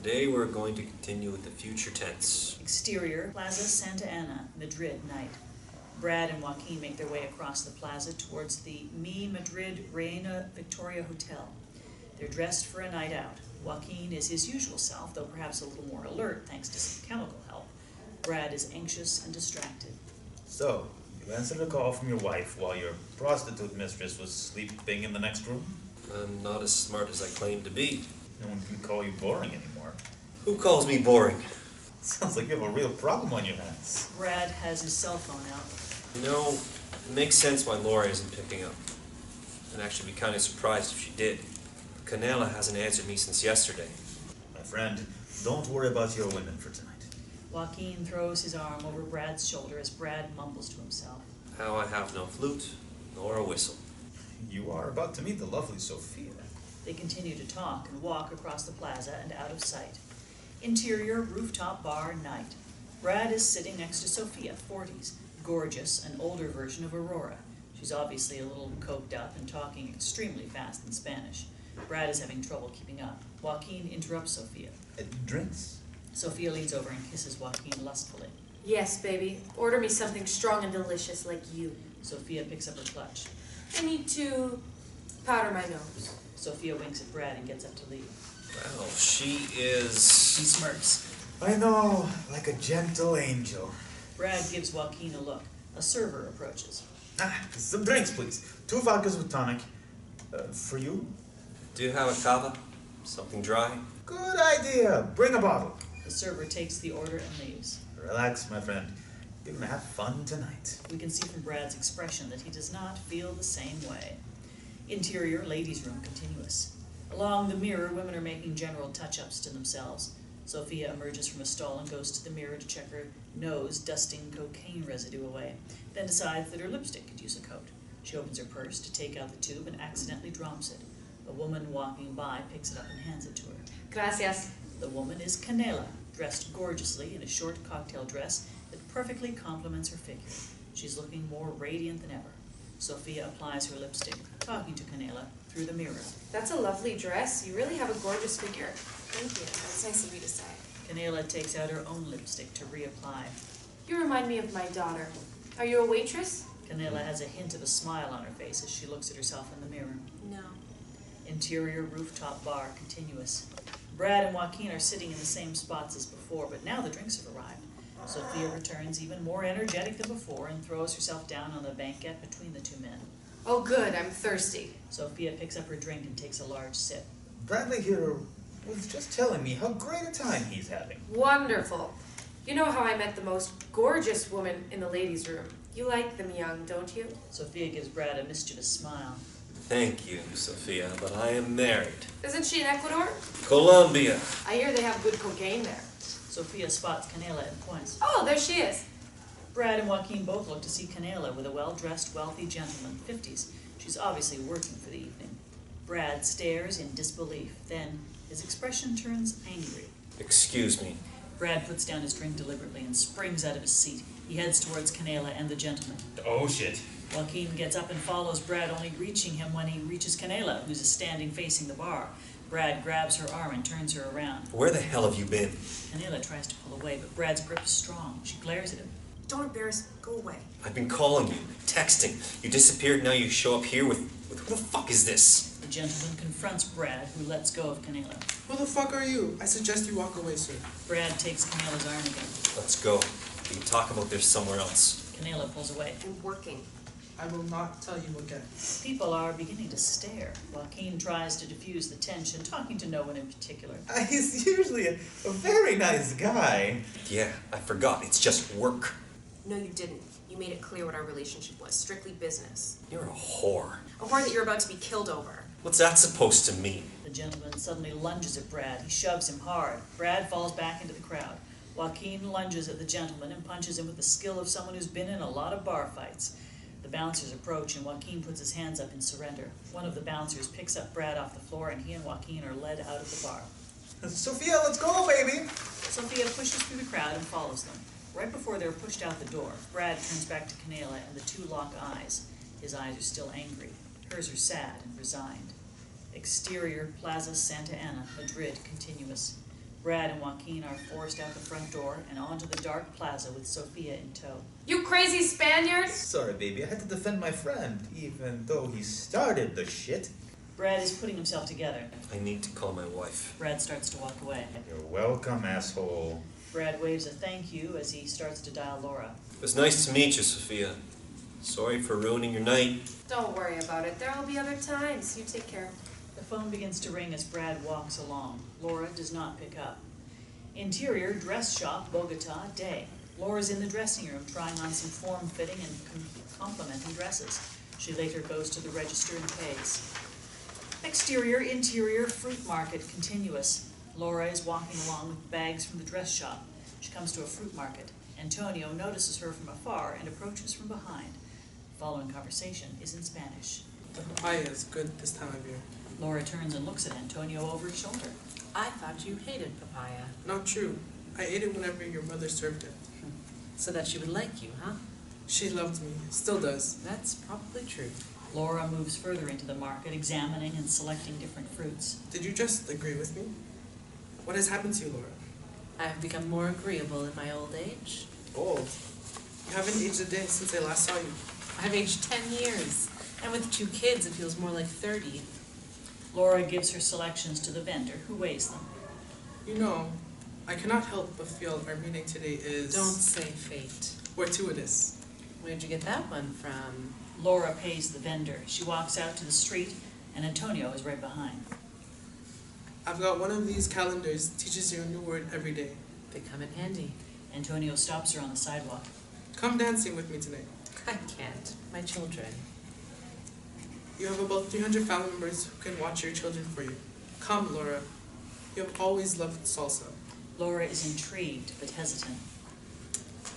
Today we're going to continue with the future tense. Exterior, Plaza Santa Ana, Madrid, night. Brad and Joaquin make their way across the plaza towards the Mi Madrid Reina Victoria Hotel. They're dressed for a night out. Joaquin is his usual self, though perhaps a little more alert thanks to some chemical help. Brad is anxious and distracted. So, you answered a call from your wife while your prostitute mistress was sleeping in the next room? I'm not as smart as I claim to be. No one can call you boring anymore. Who calls me boring? Sounds like you have a real problem on your hands. Brad has his cell phone out. You know, it makes sense why Laura isn't picking up. I'd actually be kind of surprised if she did. Canela hasn't answered me since yesterday. My friend, don't worry about your women for tonight. Joaquin throws his arm over Brad's shoulder as Brad mumbles to himself. How I have no flute, nor a whistle. You are about to meet the lovely Sophia. They continue to talk and walk across the plaza and out of sight. Interior rooftop bar night. Brad is sitting next to Sophia, 40s, gorgeous, an older version of Aurora. She's obviously a little coked up and talking extremely fast in Spanish. Brad is having trouble keeping up. Joaquin interrupts Sophia. Drinks? Sophia leans over and kisses Joaquin lustfully. Yes, baby. Order me something strong and delicious like you. Sophia picks up her clutch. I need to powder my nose. Sophia winks at Brad and gets up to leave. Well, she is... She smirks. I know, like a gentle angel. Brad gives Joaquin a look. A server approaches. Some drinks, please. 2 vodkas with tonic. For you? Do you have a cava? Something dry? Good idea. Bring a bottle. The server takes the order and leaves. Relax, my friend. You're gonna have fun tonight. We can see from Brad's expression that he does not feel the same way. Interior, ladies' room, continuous. Along the mirror, women are making general touch-ups to themselves. Sophia emerges from a stall and goes to the mirror to check her nose, dusting cocaine residue away, then decides that her lipstick could use a coat. She opens her purse to take out the tube and accidentally drops it. A woman walking by picks it up and hands it to her. Gracias. The woman is Canela, dressed gorgeously in a short cocktail dress that perfectly complements her figure. She's looking more radiant than ever. Sophia applies her lipstick, talking to Canela through the mirror. That's a lovely dress. You really have a gorgeous figure. Thank you. That's nice of you to say. Canela takes out her own lipstick to reapply. You remind me of my daughter. Are you a waitress? Canela has a hint of a smile on her face as she looks at herself in the mirror. No. Interior rooftop bar continuous. Brad and Joaquin are sitting in the same spots as before, but now the drinks have arrived. Sophia returns even more energetic than before and throws herself down on the banquette between the two men. Oh, good. I'm thirsty. Sophia picks up her drink and takes a large sip. Bradley here was just telling me how great a time he's having. Wonderful. You know how I met the most gorgeous woman in the ladies' room. You like them young, don't you? Sophia gives Brad a mischievous smile. Thank you, Sophia, but I am married. Isn't she in Ecuador? Colombia. I hear they have good cocaine there. Sophia spots Canela and points. Oh, there she is. Brad and Joaquin both look to see Canela with a well-dressed, wealthy gentleman, 50s. She's obviously working for the evening. Brad stares in disbelief. Then his expression turns angry. Excuse me. Brad puts down his drink deliberately and springs out of his seat. He heads towards Canela and the gentleman. Oh shit. Joaquin gets up and follows Brad, only reaching him when he reaches Canela, who's standing facing the bar. Brad grabs her arm and turns her around. Where the hell have you been? Canela tries to pull away, but Brad's grip is strong. She glares at him. Don't embarrass me. Go away. I've been calling you, texting. You disappeared, now you show up here with who the fuck is this? The gentleman confronts Brad, who lets go of Canela. Who the fuck are you? I suggest you walk away, sir. Brad takes Canela's arm again. Let's go. We can talk about this somewhere else. Canela pulls away. I'm working. I will not tell you again. People are beginning to stare. Joaquin tries to diffuse the tension, talking to no one in particular. He's usually a very nice guy. Yeah, I forgot. It's just work. No, you didn't. You made it clear what our relationship was. Strictly business. You're a whore. A whore that you're about to be killed over. What's that supposed to mean? The gentleman suddenly lunges at Brad. He shoves him hard. Brad falls back into the crowd. Joaquin lunges at the gentleman and punches him with the skill of someone who's been in a lot of bar fights. The bouncers approach and Joaquin puts his hands up in surrender. One of the bouncers picks up Brad off the floor and he and Joaquin are led out of the bar. Sophia, let's go, baby. Sophia pushes through the crowd and follows them. Right before they're pushed out the door, Brad turns back to Canela and the two lock eyes. His eyes are still angry. Hers are sad and resigned. Exterior, Plaza Santa Ana, Madrid, continuous. Brad and Joaquin are forced out the front door and onto the dark plaza with Sophia in tow. You crazy Spaniards! Sorry, baby, I had to defend my friend, even though he started the shit. Brad is putting himself together. I need to call my wife. Brad starts to walk away. You're welcome, asshole. Brad waves a thank you as he starts to dial Laura. It was nice to meet you, Sophia. Sorry for ruining your night. Don't worry about it. There will be other times. You take care. The phone begins to ring as Brad walks along. Laura does not pick up. Interior, dress shop, Bogota, day. Laura's in the dressing room trying on some form-fitting and complementing dresses. She later goes to the register and pays. Exterior, interior, fruit market, continuous. Laura is walking along with bags from the dress shop. She comes to a fruit market. Antonio notices her from afar and approaches from behind. The following conversation is in Spanish. The papaya is good this time of year. Laura turns and looks at Antonio over his shoulder. I thought you hated papaya. Not true. I ate it whenever your mother served it. So that she would like you, huh? She loved me. Still does. That's probably true. Laura moves further into the market, examining and selecting different fruits. Did you just agree with me? What has happened to you, Laura? I have become more agreeable in my old age. Old. You haven't aged a day since I last saw you. I've aged 10 years. And with 2 kids, it feels more like 30. Laura gives her selections to the vendor, who weighs them. You know, I cannot help but feel our meeting today is... Don't say fate. fortuitous. Where'd you get that one from? Laura pays the vendor. She walks out to the street, and Antonio is right behind. I've got one of these calendars, teaches you a new word every day. They come in handy. Antonio stops her on the sidewalk. Come dancing with me tonight. I can't. My children. You have about 300 family members who can watch your children for you. Come, Laura. You have always loved salsa. Laura is intrigued, but hesitant.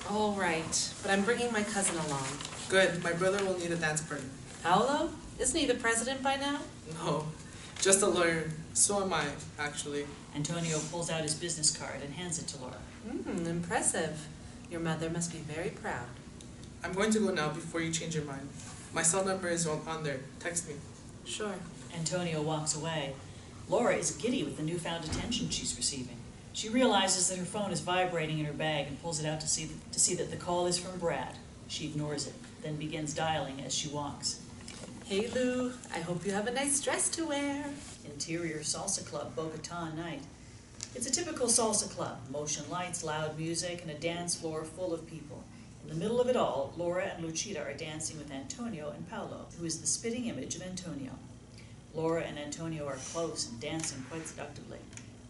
All right, but I'm bringing my cousin along. Good, my brother will need a dance partner. Paolo? Isn't he the president by now? No, just a lawyer. So am I, actually. Antonio pulls out his business card and hands it to Laura. Impressive. Your mother must be very proud. I'm going to go now before you change your mind. My cell number is on there. Text me. Sure. Antonio walks away. Laura is giddy with the newfound attention she's receiving. She realizes that her phone is vibrating in her bag and pulls it out to see that the call is from Brad. She ignores it, then begins dialing as she walks. Hey Lou, I hope you have a nice dress to wear. Interior salsa club, Bogota night. It's a typical salsa club. Motion lights, loud music, and a dance floor full of people. In the middle of it all, Laura and Luchita are dancing with Antonio and Paolo, who is the spitting image of Antonio. Laura and Antonio are close and dancing quite seductively.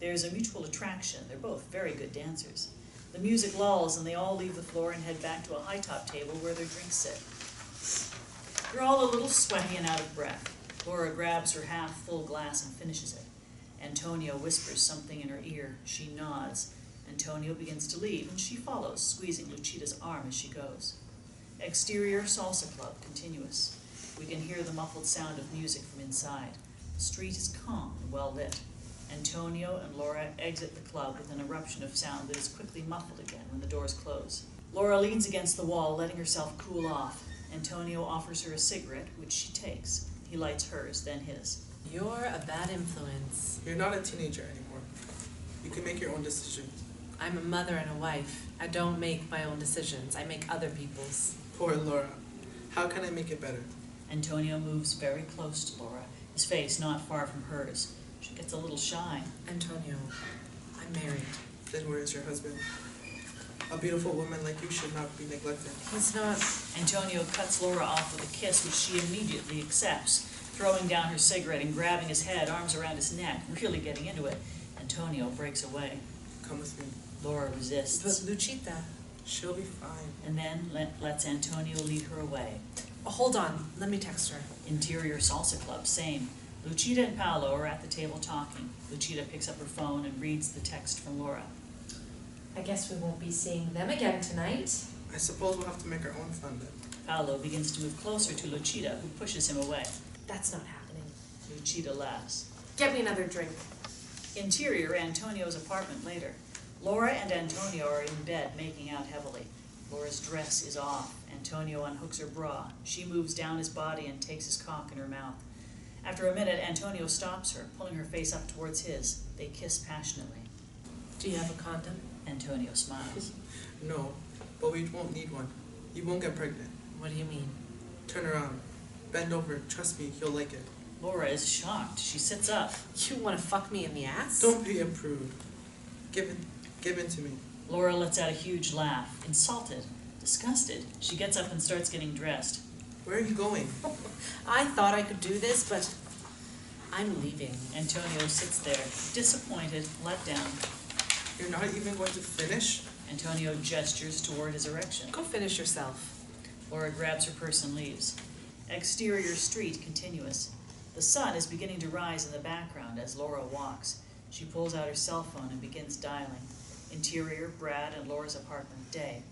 There's a mutual attraction. They're both very good dancers. The music lulls and they all leave the floor and head back to a high-top table where their drinks sit. They're all a little sweaty and out of breath. Laura grabs her half-full glass and finishes it. Antonio whispers something in her ear. She nods. Antonio begins to leave, and she follows, squeezing Luchita's arm as she goes. Exterior salsa club, continuous. We can hear the muffled sound of music from inside. The street is calm and well lit. Antonio and Laura exit the club with an eruption of sound that is quickly muffled again when the doors close. Laura leans against the wall, letting herself cool off. Antonio offers her a cigarette, which she takes. He lights hers, then his. You're a bad influence. You're not a teenager anymore. You can make your own decisions. I'm a mother and a wife. I don't make my own decisions. I make other people's. Poor Laura. How can I make it better? Antonio moves very close to Laura, his face not far from hers. She gets a little shy. Antonio, I'm married. Then where is your husband? A beautiful woman like you should not be neglected. He's not. Antonio cuts Laura off with a kiss, which she immediately accepts, throwing down her cigarette and grabbing his head, arms around his neck, really getting into it. Antonio breaks away. Come with me. Laura resists, But Luchita. She'll be fine. and then lets Antonio lead her away. Oh, hold on. Let me text her. Interior salsa club, same. Luchita and Paolo are at the table talking. Luchita picks up her phone and reads the text from Laura. I guess we won't be seeing them again tonight. I suppose we'll have to make our own fun then. Paolo begins to move closer to Luchita, who pushes him away. That's not happening. Luchita laughs. Get me another drink. Interior Antonio's apartment later. Laura and Antonio are in bed, making out heavily. Laura's dress is off. Antonio unhooks her bra. She moves down his body and takes his cock in her mouth. After a minute, Antonio stops her, pulling her face up towards his. They kiss passionately. Do you have a condom? Antonio smiles. No, but we won't need one. You won't get pregnant. What do you mean? Turn around. Bend over. Trust me, you'll like it. Laura is shocked. She sits up. You want to fuck me in the ass? Don't be a prude. Give in to me. Laura lets out a huge laugh. Insulted. Disgusted. She gets up and starts getting dressed. Where are you going? I thought I could do this, but I'm leaving. Antonio sits there, disappointed, let down. You're not even going to finish? Antonio gestures toward his erection. Go finish yourself. Laura grabs her purse and leaves. Exterior street continuous. The sun is beginning to rise in the background as Laura walks. She pulls out her cell phone and begins dialing. Interior, Brad and Laura's apartment, day.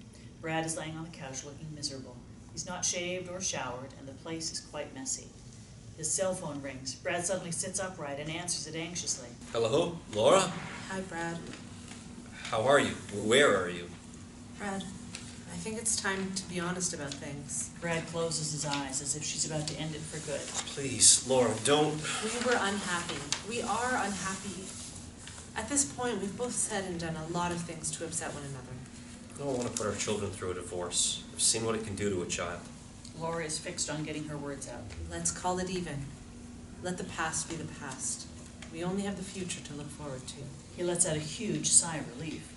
Brad is laying on the couch looking miserable. He's not shaved or showered, and the place is quite messy. His cell phone rings. Brad suddenly sits upright and answers it anxiously. Hello, Laura? Hi, Brad. How are you? Where are you? Brad, I think it's time to be honest about things. Brad closes his eyes as if she's about to end it for good. Please, Laura, don't. We were unhappy. We are unhappy. At this point, we've both said and done a lot of things to upset one another. I don't want to put our children through a divorce. I've seen what it can do to a child. Laura is fixed on getting her words out. Let's call it even. Let the past be the past. We only have the future to look forward to. He lets out a huge sigh of relief.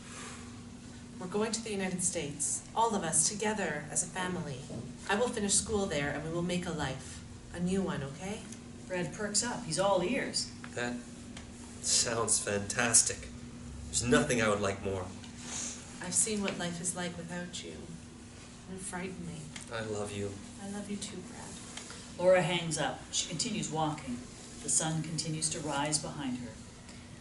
We're going to the United States, all of us together as a family. I will finish school there and we will make a life. A new one, okay? Brad perks up. He's all ears. That sounds fantastic. There's nothing I would like more. I've seen what life is like without you. And it frightened me. I love you. I love you too, Brad. Laura hangs up. She continues walking. The sun continues to rise behind her.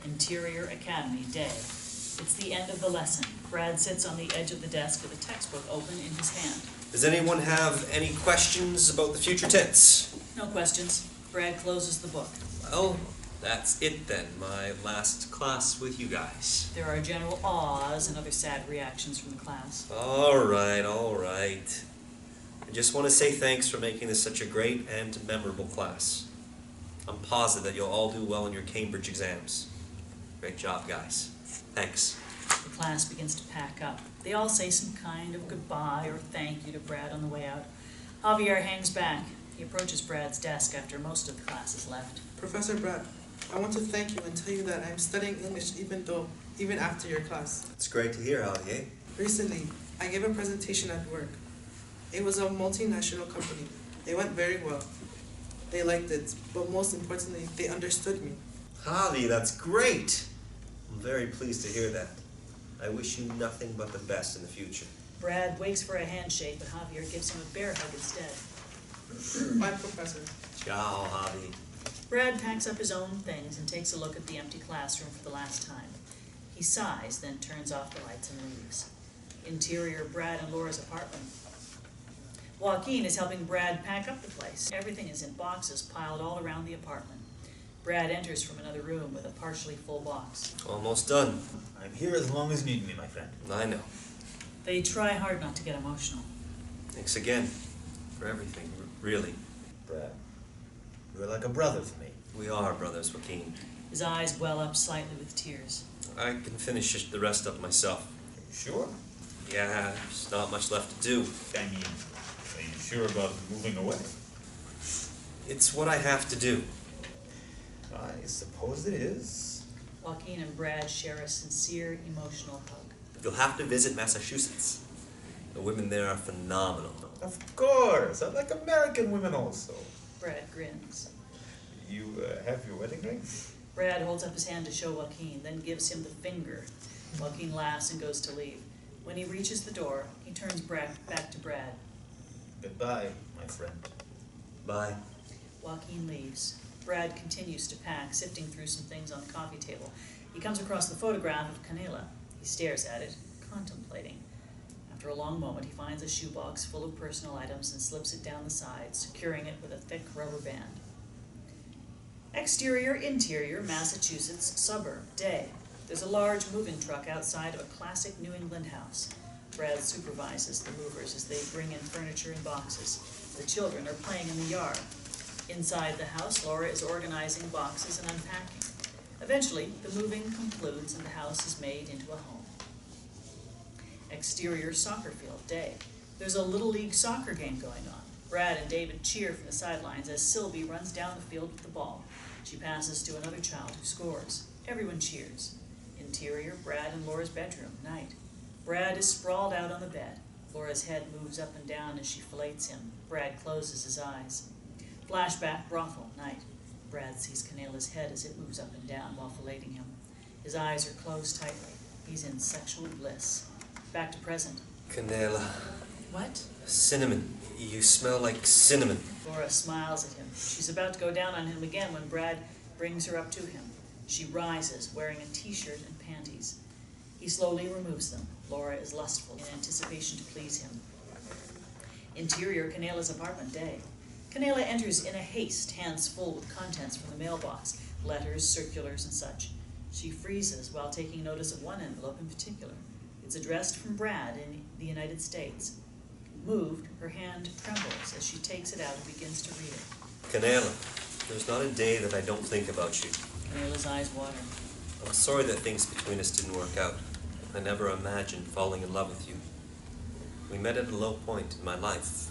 Interior Academy, day. It's the end of the lesson. Brad sits on the edge of the desk with a textbook open in his hand. Does anyone have any questions about the future tense? No questions. Brad closes the book. Well, that's it then. My last class with you guys. There are general ahs and other sad reactions from the class. All right. I just want to say thanks for making this such a great and memorable class. I'm positive that you'll all do well in your Cambridge exams. Great job, guys. Thanks. The class begins to pack up. They all say some kind of goodbye or thank you to Brad on the way out. Javier hangs back. He approaches Brad's desk after most of the class is left. Professor Brad, I want to thank you and tell you that I'm studying English even after your class. It's great to hear, Javier. Recently, I gave a presentation at work. It was a multinational company. It went very well. They liked it, but most importantly, they understood me. Javi, that's great. I'm very pleased to hear that. I wish you nothing but the best in the future. Brad wakes for a handshake, but Javier gives him a bear hug instead. Bye, Professor. Ciao, Javi. Brad packs up his own things and takes a look at the empty classroom for the last time. He sighs, then turns off the lights and leaves. Interior, Brad and Laura's apartment. Joaquin is helping Brad pack up the place. Everything is in boxes piled all around the apartment. Brad enters from another room with a partially full box. Almost done. I'm here as long as you need me, my friend. I know. They try hard not to get emotional. Thanks again for everything, really. Brad, you're like a brother to me. We are brothers, Joaquin. His eyes well up slightly with tears. I can finish the rest up myself. Sure. Yeah, there's not much left to do. I mean, are you sure about moving away? It's what I have to do. I suppose it is. Joaquin and Brad share a sincere, emotional hug. You'll have to visit Massachusetts. The women there are phenomenal. Of course. I like American women also. Brad grins. You have your wedding ring? Brad holds up his hand to show Joaquin, then gives him the finger. Joaquin laughs and goes to leave. When he reaches the door, he turns back to Brad. Goodbye, my friend. Bye. Joaquin leaves. Brad continues to pack, sifting through some things on the coffee table. He comes across the photograph of Canela. He stares at it, contemplating. After a long moment, he finds a shoebox full of personal items and slips it down the side, securing it with a thick rubber band. Exterior, interior, Massachusetts suburb, day. There's a large moving truck outside of a classic New England house. Brad supervises the movers as they bring in furniture and boxes. The children are playing in the yard. Inside the house, Laura is organizing boxes and unpacking. Eventually, the moving concludes and the house is made into a home. Exterior, soccer field, day. There's a Little League soccer game going on. Brad and David cheer from the sidelines as Sylvie runs down the field with the ball. She passes to another child who scores. Everyone cheers. Interior, Brad and Laura's bedroom, night. Brad is sprawled out on the bed. Laura's head moves up and down as she fillets him. Brad closes his eyes. Flashback, brothel, night. Brad sees Canela's head as it moves up and down while filleting him. His eyes are closed tightly. He's in sexual bliss. Back to present. Canela. What? Cinnamon. You smell like cinnamon. Laura smiles at him. She's about to go down on him again when Brad brings her up to him. She rises, wearing a t-shirt and panties. He slowly removes them. Laura is lustful in anticipation to please him. Interior, Canela's apartment, day. Canela enters in a haste, hands full with contents from the mailbox, letters, circulars, and such. She freezes while taking notice of one envelope in particular. It's addressed from Brad in the United States. Moved, her hand trembles as she takes it out and begins to read it. Canela, there's not a day that I don't think about you. Canela's eyes water. I'm sorry that things between us didn't work out. I never imagined falling in love with you. We met at a low point in my life.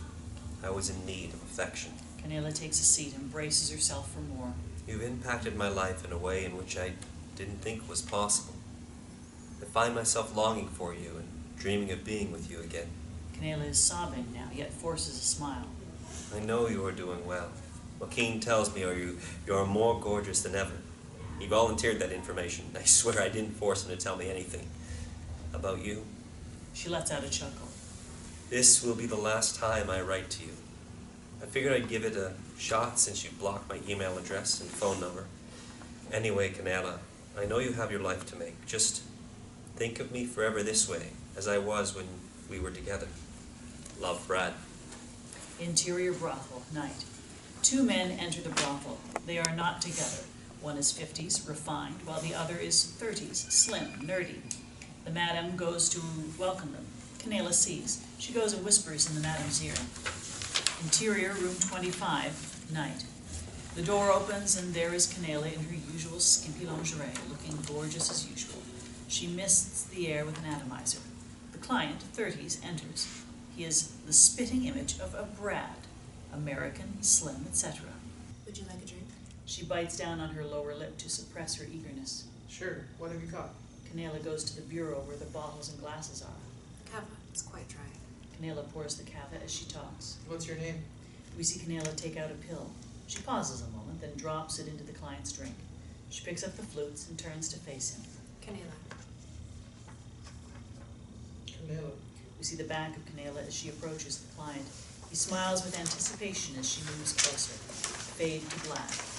I was in need of affection. Canela takes a seat and braces herself for more. You've impacted my life in a way in which I didn't think was possible. I find myself longing for you and dreaming of being with you again. Canela is sobbing now, yet forces a smile. I know you are doing well. Joaquin tells me you are more gorgeous than ever. He volunteered that information. I swear I didn't force him to tell me anything. About you? She lets out a chuckle. This will be the last time I write to you. I figured I'd give it a shot since you blocked my email address and phone number. Anyway, Canela, I know you have your life to make. Just think of me forever this way, as I was when we were together. Love, Brad. Interior brothel, night. Two men enter the brothel. They are not together. One is 50s, refined, while the other is 30s, slim, nerdy. The madam goes to welcome them. Canela sees. She goes and whispers in the madam's ear. Interior, room 25, night. The door opens and there is Canela in her usual skimpy lingerie, looking gorgeous as usual. She mists the air with an atomizer. The client, 30s, enters. He is the spitting image of a Brad, American, slim, etc. Would you like a drink? She bites down on her lower lip to suppress her eagerness. Sure, what have you got? Canela goes to the bureau where the bottles and glasses are. Cava, it's quite dry. Canela pours the cava as she talks. What's your name? We see Canela take out a pill. She pauses a moment, then drops it into the client's drink. She picks up the flutes and turns to face him. Canela. Canela. We see the back of Canela as she approaches the client. He smiles with anticipation as she moves closer. Fade to black.